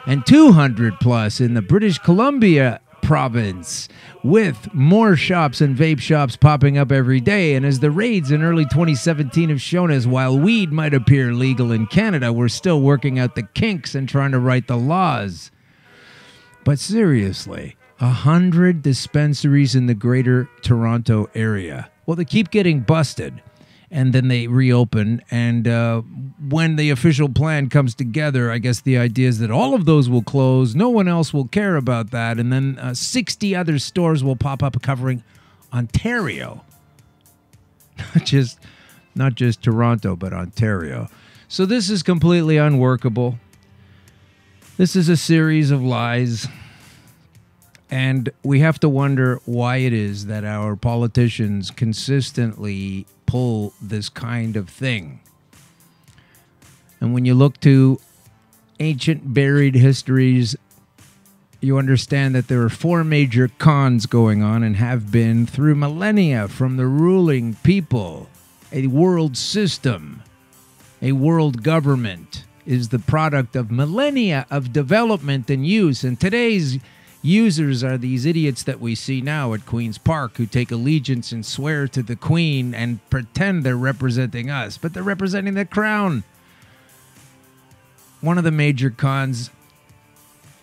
Speaker 1: and 200-plus in the British Columbia province, with more shops and vape shops popping up every day. And as the raids in early 2017 have shown us, while weed might appear legal in Canada, we're still working out the kinks and trying to write the laws. But seriously, 100 dispensaries in the Greater Toronto area. Well, they keep getting busted, and then they reopen, and when the official plan comes together, I guess the idea is that all of those will close, no one else will care about that, and then 60 other stores will pop up covering Ontario. Not just Toronto, but Ontario. So this is completely unworkable. This is a series of lies, and we have to wonder why it is that our politicians consistently pull this kind of thing. And when you look to ancient buried histories, you understand that there are four major cons going on and have been through millennia from the ruling people. A world system, a world government is the product of millennia of development and use. And today's users are these idiots that we see now at Queen's Park who take allegiance and swear to the Queen and pretend they're representing us, but they're representing the crown. One of the major cons,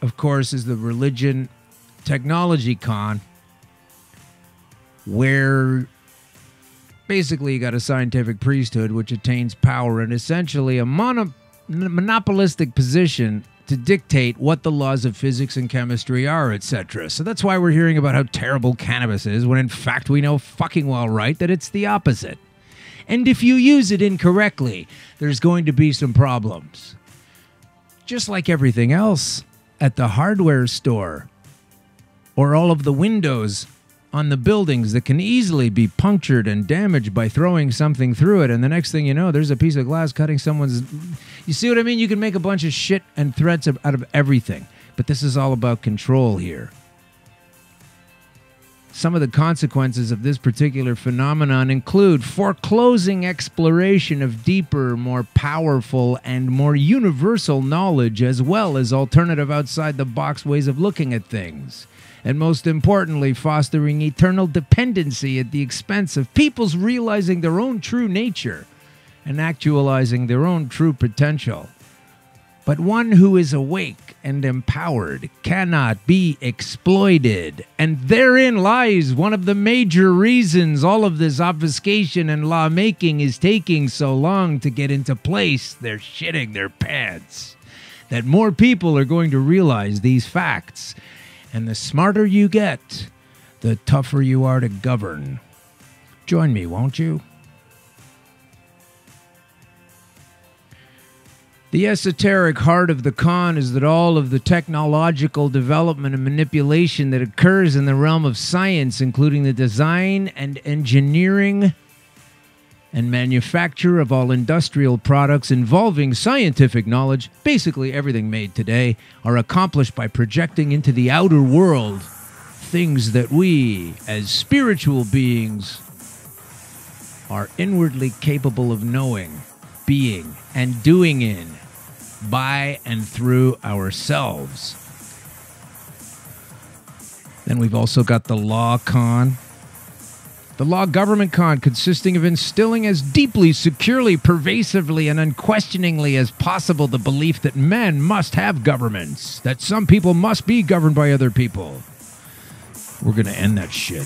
Speaker 1: of course, is the religion technology con, where Basically, you got a scientific priesthood which attains power and essentially a monopolistic position to dictate what the laws of physics and chemistry are, etc. So that's why we're hearing about how terrible cannabis is, when in fact we know fucking well right that it's the opposite. And if you use it incorrectly, there's going to be some problems. Just like everything else at the hardware store, or all of the windows on the buildings that can easily be punctured and damaged by throwing something through it, and the next thing you know, there's a piece of glass cutting someone's... You see what I mean? You can make a bunch of shit and threats out of everything, but this is all about control here. Some of the consequences of this particular phenomenon include foreclosing exploration of deeper, more powerful, and more universal knowledge, as well as alternative outside-the-box ways of looking at things. And most importantly, fostering eternal dependency at the expense of people's realizing their own true nature and actualizing their own true potential. But one who is awake and empowered cannot be exploited. And therein lies one of the major reasons all of this obfuscation and lawmaking is taking so long to get into place. They're shitting their pants. That more people are going to realize these facts. And the smarter you get, the tougher you are to govern. Join me, won't you? The esoteric heart of the con is that all of the technological development and manipulation that occurs in the realm of science, including the design and engineering and manufacture of all industrial products involving scientific knowledge, basically everything made today, are accomplished by projecting into the outer world things that we, as spiritual beings, are inwardly capable of knowing, being, and doing in, by and through ourselves. Then we've also got the law con. The law government con, consisting of instilling as deeply, securely, pervasively, and unquestioningly as possible the belief that men must have governments, that some people must be governed by other people. We're going to end that shit.